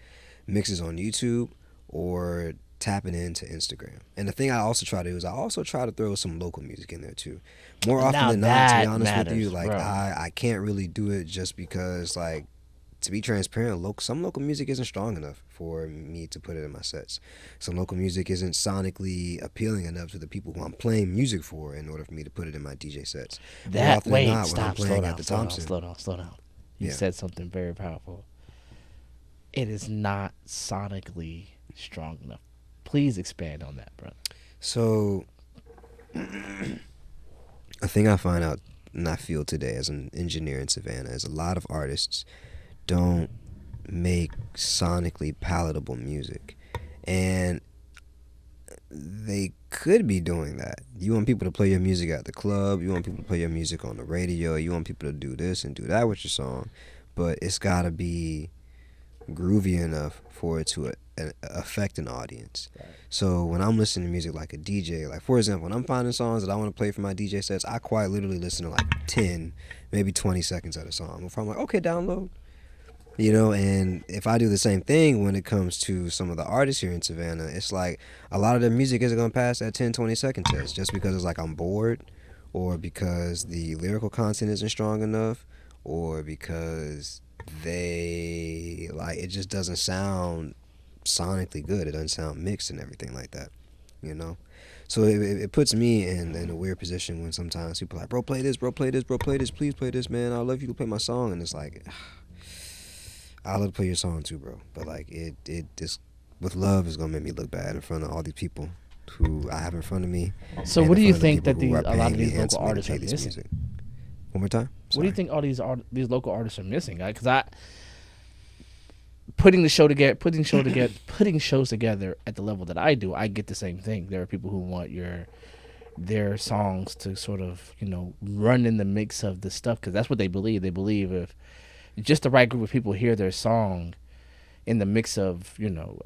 mixes on YouTube or tapping into Instagram. And the thing I also try to do is I also try to throw some local music in there too. More often than not, to be honest with you, like I can't really do it just because, like, to be transparent, some local music isn't strong enough for me to put it in my sets. Some local music isn't sonically appealing enough to the people who I'm playing music for in order for me to put it in my DJ sets. Slow down. You said something very powerful. It is not sonically strong enough. Please expand on that, brother. So thing I find out and I feel today as an engineer in Savannah is a lot of artists don't make sonically palatable music. And they could be doing that. You want people to play your music at the club, you want people to play your music on the radio, you want people to do this and do that with your song, but it's got to be groovy enough for it to affect an audience. Right. So when I'm listening to music like a DJ, like for example, when I'm finding songs that I want to play for my DJ sets, I quite literally listen to like 10, maybe 20 seconds at a song. If I'm like, okay, download. You know, and if I do the same thing when it comes to some of the artists here in Savannah, it's like a lot of their music isn't going to pass that 10, 20-second test just because it's like I'm bored, or because the lyrical content isn't strong enough, or because they, like, it just doesn't sound sonically good. It doesn't sound mixed and everything like that, you know? So it puts me in a weird position when sometimes people are like, bro, play this, bro, play this, bro, play this, please play this, man. I'd love you to play my song. And it's like, I'll love to play your song too, bro. But like it just with love is gonna make me look bad in front of all these people who I have in front of me. So what do you think that a lot of these local artists are missing? Music. One more time. Sorry. What do you think all these local artists are missing? Because putting shows together at the level that I do, I get the same thing. There are people who want their songs to sort of, you know, run in the mix of the stuff, because that's what they believe. They believe if just the right group of people hear their song in the mix of, you know,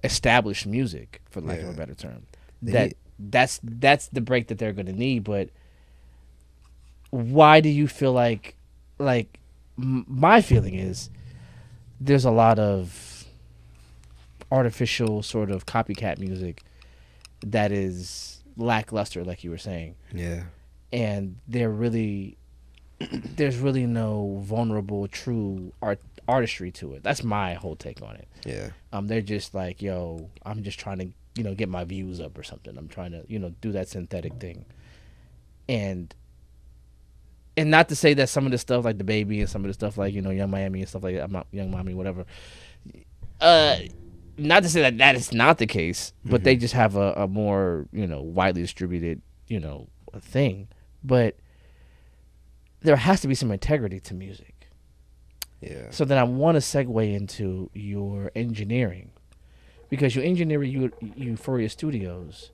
established music, for lack of a better term, that's the break that they're going to need. But why do you feel like my feeling is there's a lot of artificial sort of copycat music that is lackluster, like you were saying. Yeah. And there's really no vulnerable, true artistry to it. That's my whole take on it. Yeah. They're just like, yo, I'm just trying to, you know, get my views up or something. I'm trying to, you know, do that synthetic thing. And not to say that some of the stuff like The Baby and some of the stuff like, you know, Young Miami and stuff like that, I'm not Young Mommy, whatever. Not to say that is not the case, but they just have a more, you know, widely distributed, you know, thing. But there has to be some integrity to music. Yeah. So then I want to segue into your engineering, because you engineer Euphoria Studios.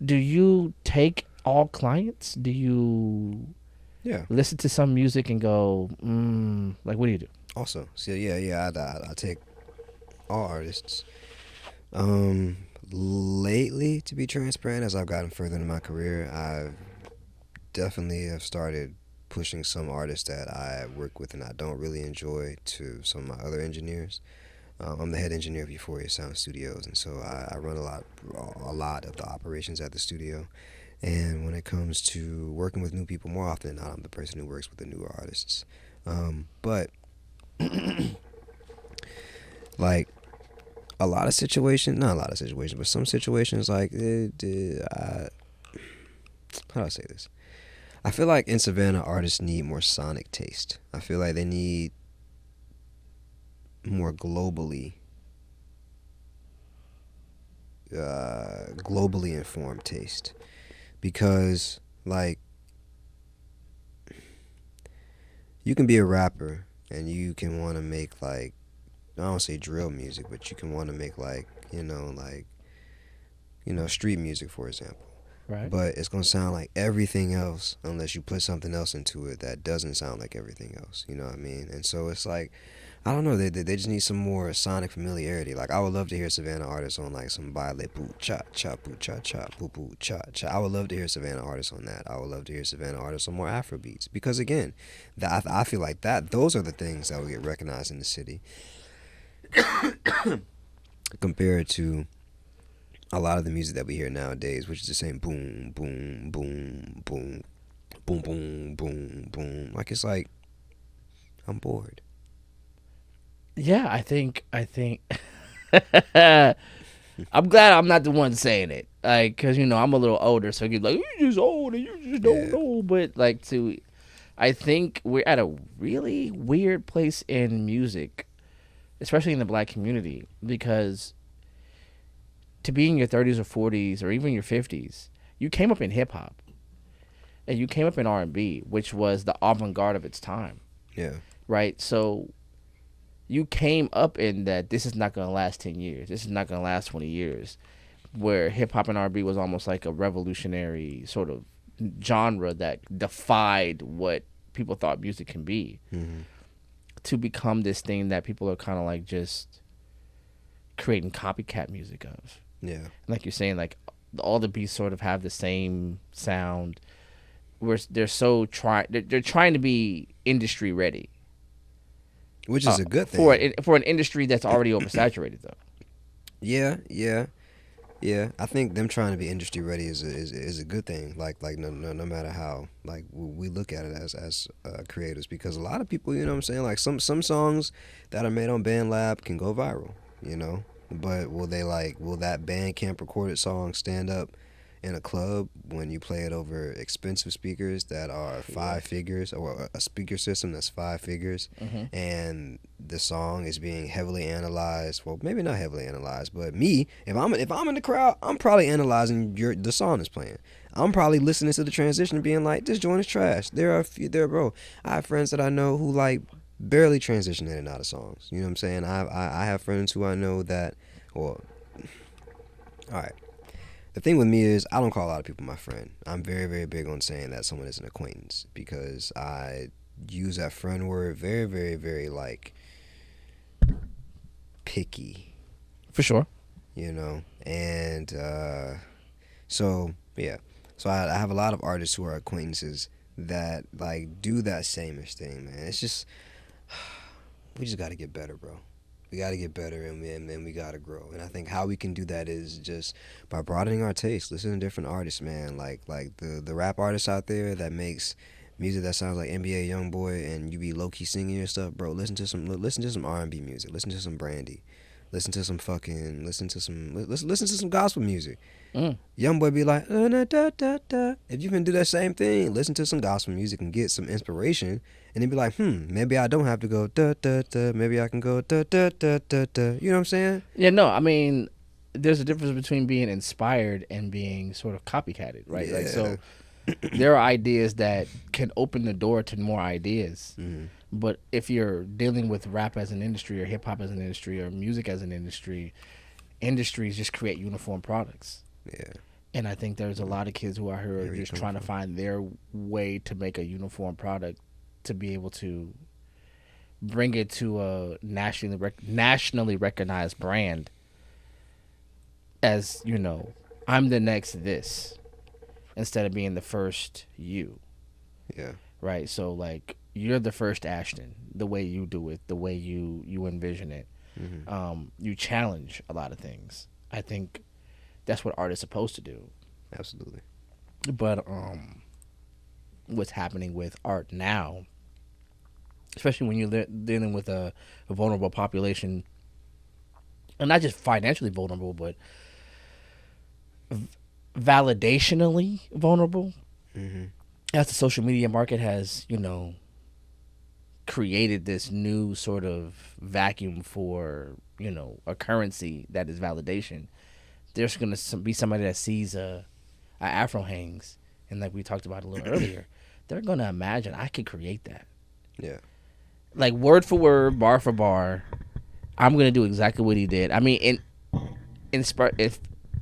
Do you take all clients? Do you listen to some music and go, like, what do you do? Also, so I take all artists. Lately, to be transparent, as I've gotten further in my career, I definitely have started pushing some artists that I work with and I don't really enjoy to some of my other engineers. I'm the head engineer of Euphoria Sound Studios, and so I run a lot of the operations at the studio. And when it comes to working with new people, more often than not, I'm the person who works with the newer artists. But like not a lot of situations, but some situations, like how do I say this? I feel like in Savannah, artists need more sonic taste. I feel like they need more globally informed taste, because like you can be a rapper and you can want to make, like, I don't say drill music, but you can want to make like street music, for example. Right. But it's going to sound like everything else unless you put something else into it that doesn't sound like everything else. You know what I mean? And so it's like, I don't know, they just need some more sonic familiarity. Like, I would love to hear Savannah artists on like some baile poo cha cha poo cha cha poo poo cha cha. I would love to hear Savannah artists on that. I would love to hear Savannah artists on more Afro beats, because again, I feel like those are the things that will get recognized in the city compared to a lot of the music that we hear nowadays, which is the same boom, boom, boom, boom, boom, boom, boom, boom. Like, it's like, I'm bored. Yeah, I think I'm glad I'm not the one saying it, like, because, you know, I'm a little older, so you're like, you're just old and you just don't know. But like, I think we're at a really weird place in music, especially in the black community, because to be in your 30s or 40s or even your 50s, you came up in hip hop, and you came up in R&B, which was the avant-garde of its time. Yeah. Right? So you came up in that this is not going to last 10 years. This is not going to last 20 years, where hip hop and R&B was almost like a revolutionary sort of genre that defied what people thought music can be, to become this thing that people are kind of like just creating copycat music of. Yeah. Like you're saying, like all the beats sort of have the same sound. Where they're they're trying to be industry ready, which is a good thing for an industry that's already oversaturated, though. Yeah. I think them trying to be industry ready is a good thing. Like no matter how like we look at it as creators, because a lot of people, you know what I'm saying, like some songs that are made on BandLab can go viral, you know, but will that Bandcamp recorded song stand up in a club when you play it over expensive speakers that are 5 figures, or a speaker system that's 5 figures, and the song is being heavily analyzed? Well, maybe not heavily analyzed, but if I'm in the crowd, I'm probably analyzing the song is playing. I'm probably listening to the transition and being like, this joint is trash. Bro, I have friends that I know who like barely transition in and out of songs. You know what I'm saying? I have friends who I know that, all right. The thing with me is I don't call a lot of people my friend. I'm very, very big on saying that someone is an acquaintance, because I use that friend word very, very, very like picky. For sure. You know, and so yeah. So I have a lot of artists who are acquaintances that like do that same-ish thing, man. It's just, we just got to get better, bro. We got to get better, and we got to grow. And I think how we can do that is just by broadening our taste. Listen to different artists, man. Like the rap artists out there that makes music that sounds like NBA YoungBoy, and you be low key singing your stuff, bro. Listen to some R&B music. Listen to some Brandy. Listen to some gospel music. YoungBoy be like, da, da, da. If you can do that same thing, listen to some gospel music and get some inspiration, and then be like, maybe I don't have to go da da da. Maybe I can go da da da da da. You know what I'm saying? Yeah, no, I mean, there's a difference between being inspired and being sort of copycatted, right? Yeah. Like, so there are ideas that can open the door to more ideas. But if you're dealing with rap as an industry, or hip hop as an industry, or music as an industry, industries just create uniform products. Yeah. And I think there's a lot of kids who are here just trying to find their way to make a uniform product, to be able to bring it to a nationally recognized brand as, you know, I'm the next this, instead of being the first you. Yeah. Right? So, like, you're the first Ashton, the way you do it, the way you envision it. You challenge a lot of things. I think that's what art is supposed to do. Absolutely. But what's happening with art now, especially when you're dealing with a vulnerable population, and not just financially vulnerable, but validationally vulnerable, as the social media market has, you know, created this new sort of vacuum for, you know, a currency that is validation. There's going to be somebody that sees a Afrohangs, and like we talked about a little earlier, they're going to imagine I could create that. Yeah. Like word for word, bar for bar, I'm going to do exactly what he did. I mean,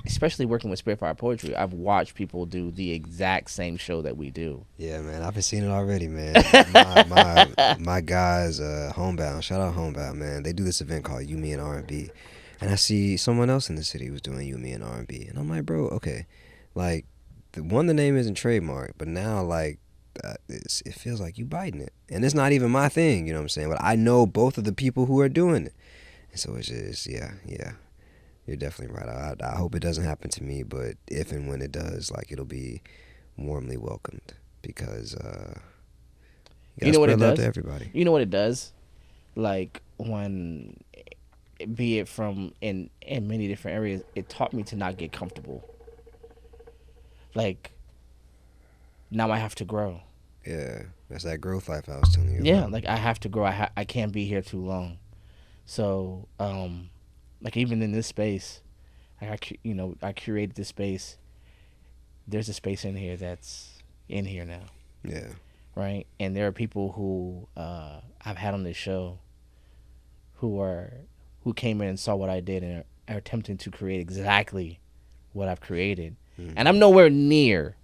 especially working with Spitfire Poetry, I've watched people do the exact same show that we do. Yeah, man, I've been seeing it already, man. my guys, Homebound, shout out Homebound, man. They do this event called You, Me, and R&B, and I see someone else in the city who's doing You, Me, and R&B, and I'm like, bro, okay, like, the name isn't trademarked, but now, like, it feels like you biting it, and it's not even my thing, you know what I'm saying? But I know both of the people who are doing it, and so it's just, yeah. You're definitely right. I hope it doesn't happen to me, but if and when it does, like, it'll be warmly welcomed, because you know what it does to everybody. You know what it does, like, when, be it from in many different areas, it taught me to not get comfortable. Like, now I have to grow. Yeah, that's that growth life I was telling you Yeah, about. like, I have to grow. I can't be here too long. So, like, even in this space, I curated this space. there's a space in here that's in here now. Yeah. Right? And there are people who I've had on this show who came in and saw what I did and are attempting to create exactly what I've created. Mm-hmm. And I'm nowhere near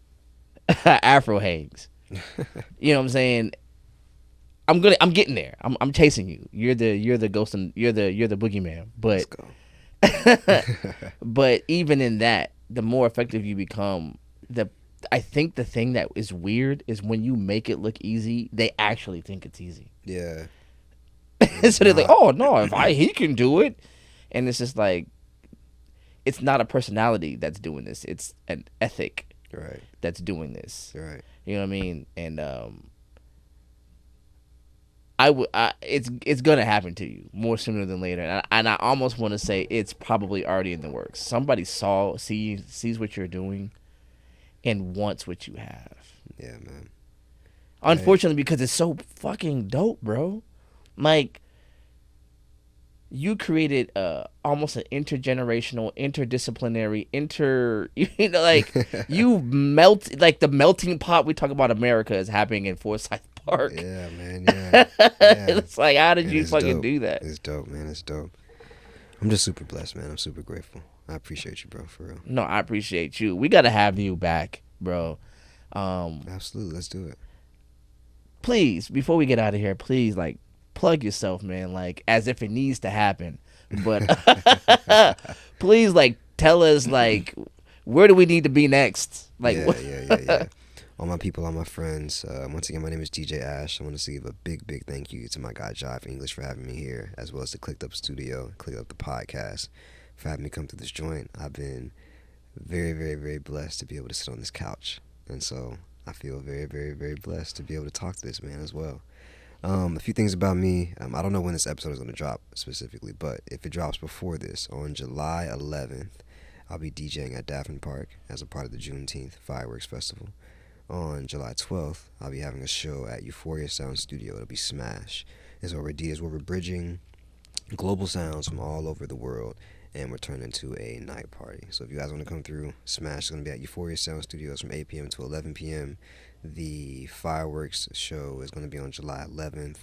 Afrohangs. You know what I'm saying? I'm getting there. I'm chasing you. You're the ghost and you're the boogeyman. But Let's go. but even in that, the more effective you become, I think the thing that is weird is when you make it look easy, they actually think it's easy. Yeah. So they're like, oh no, he can do it. And it's just like, it's not a personality that's doing this. It's an ethic that's doing this. Right. You know what I mean? And it's gonna happen to you more sooner than later. And I almost want to say it's probably already in the works. Somebody sees what you're doing and wants what you have. Yeah, man. Unfortunately, because it's so fucking dope, bro. Like, you created almost an intergenerational, interdisciplinary, you melt, like the melting pot we talk about America is happening in Forsyth Park. Yeah, man, yeah. It's like, how did you fucking do that? It's dope, man, it's dope. I'm just super blessed, man. I'm super grateful. I appreciate you, bro, for real. No, I appreciate you. We got to have you back, bro. Absolutely, let's do it. Please, before we get out of here, please, like, plug yourself, man, like, as if it needs to happen. But please, like, tell us, like, where do we need to be next? Like, yeah. All my people, all my friends. Once again, my name is DJ Ash. I want to give a big thank you to my guy Jive English for having me here, as well as the Cliqu'd studio, Cliqu'd the podcast, for having me come to this joint. I've been very blessed to be able to sit on this couch, and so I feel very blessed to be able to talk to this man as well. A few things about me. I don't know when this episode is going to drop specifically, but if it drops before this, on July 11th, I'll be DJing at Daphne Park as a part of the Juneteenth Fireworks Festival. On July 12th, I'll be having a show at Euphoria Sound Studio. It'll be Smash. It's where we're bridging global sounds from all over the world, and we're turning into a night party. So if you guys want to come through, Smash is going to be at Euphoria Sound Studios from 8 p.m. to 11 p.m. The fireworks show is going to be on July 11th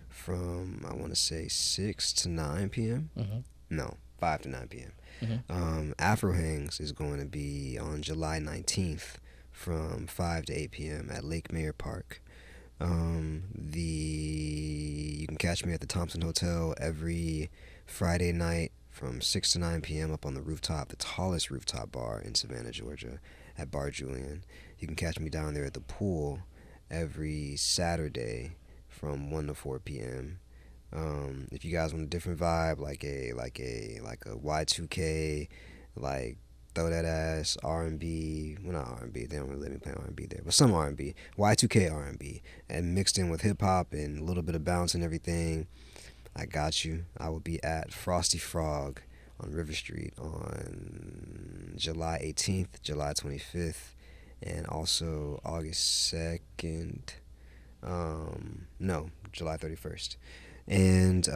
from, I want to say, 6 to 9 p.m. Mm-hmm. No, 5 to 9 p.m. Mm-hmm. Afrohangs is going to be on July 19th from 5 to 8 p.m. at Lake Mayer Park. You can catch me at the Thompson Hotel every Friday night from 6 to 9 p.m. up on the rooftop, the tallest rooftop bar in Savannah, Georgia, at Bar Julian. You can catch me down there at the pool every Saturday from 1 to 4 p.m. If you guys want a different vibe, like a Y2K, like throw that ass R&B, well, not R&B, they don't really let me play R&B there, but some R&B, Y2K R&B, and mixed in with hip hop and a little bit of bounce and everything, I got you. I will be at Frosty Frog on River Street on July 18th, July 25th, and also August 2nd. July 31st. And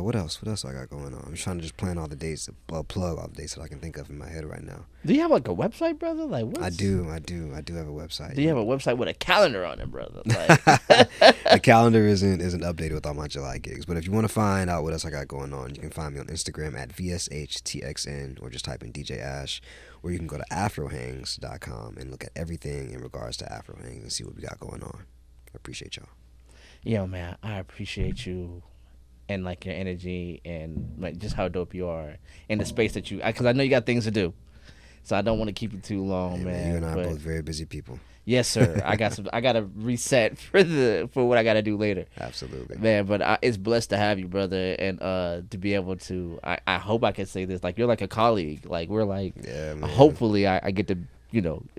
what else I got going on? I'm trying to just plan all the dates, plug all the dates that I can think of in my head right now. Do you have like a website, brother? Like, what? I do have a website. Do you have a website with a calendar on it, brother? Like, the calendar isn't updated with all my July gigs, but if you want to find out what else I got going on, you can find me on Instagram at VSHTXN, or just type in DJ Ash, or you can go to Afrohangs.com and look at everything in regards to Afrohangs and see what we got going on. I appreciate y'all. Yo, man, I appreciate you and like your energy and like just how dope you are in the space that because I know you got things to do, so I don't want to keep you too long, hey, man. You and I are both very busy people. Yes, sir. I got to reset for what I got to do later. Absolutely, man. But it's blessed to have you, brother, and to be able to. I hope I can say this. Like, you're like a colleague. Like, we're like. Yeah, man. Hopefully, I get to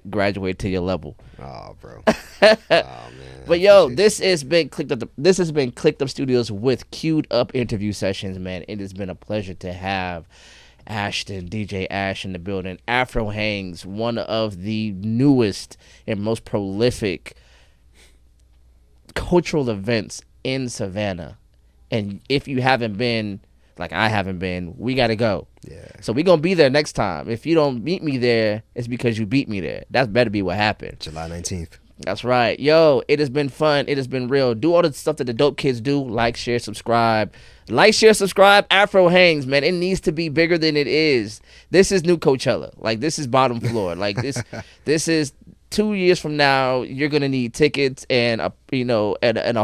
graduate to your level. Oh, bro. Oh, man. But yo, this has been Cliqu'd Up Studios with Queu'd Up interview sessions, man. It has been a pleasure to have Ashton, DJ Ash in the building. Afrohangs, one of the newest and most prolific cultural events in Savannah. And if you haven't been, like I haven't been. We got to go. Yeah. So we going to be there next time. If you don't meet me there, it's because you beat me there. That better be what happened. July 19th. That's right. Yo, it has been fun. It has been real. Do all the stuff that the dope kids do. Like, share, subscribe. Like, share, subscribe. Afrohangs, man. It needs to be bigger than it is. This is new Coachella. Like, this is bottom floor. Like, this is 2 years from now, you're going to need tickets and a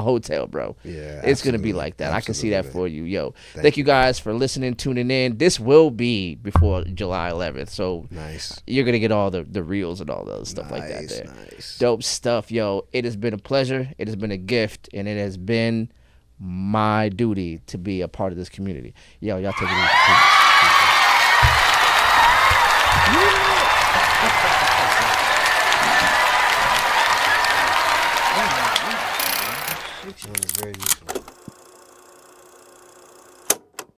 hotel, bro. Yeah. It's going to be like that. Absolutely. I can see that for you. Yo, thank you you guys for listening, tuning in. This will be before July 11th. So nice. You're going to get all the reels and all those stuff like that there. Nice. Dope stuff, yo. It has been a pleasure. It has been a gift. And it has been my duty to be a part of this community. Yo, y'all take it easy. Very useful.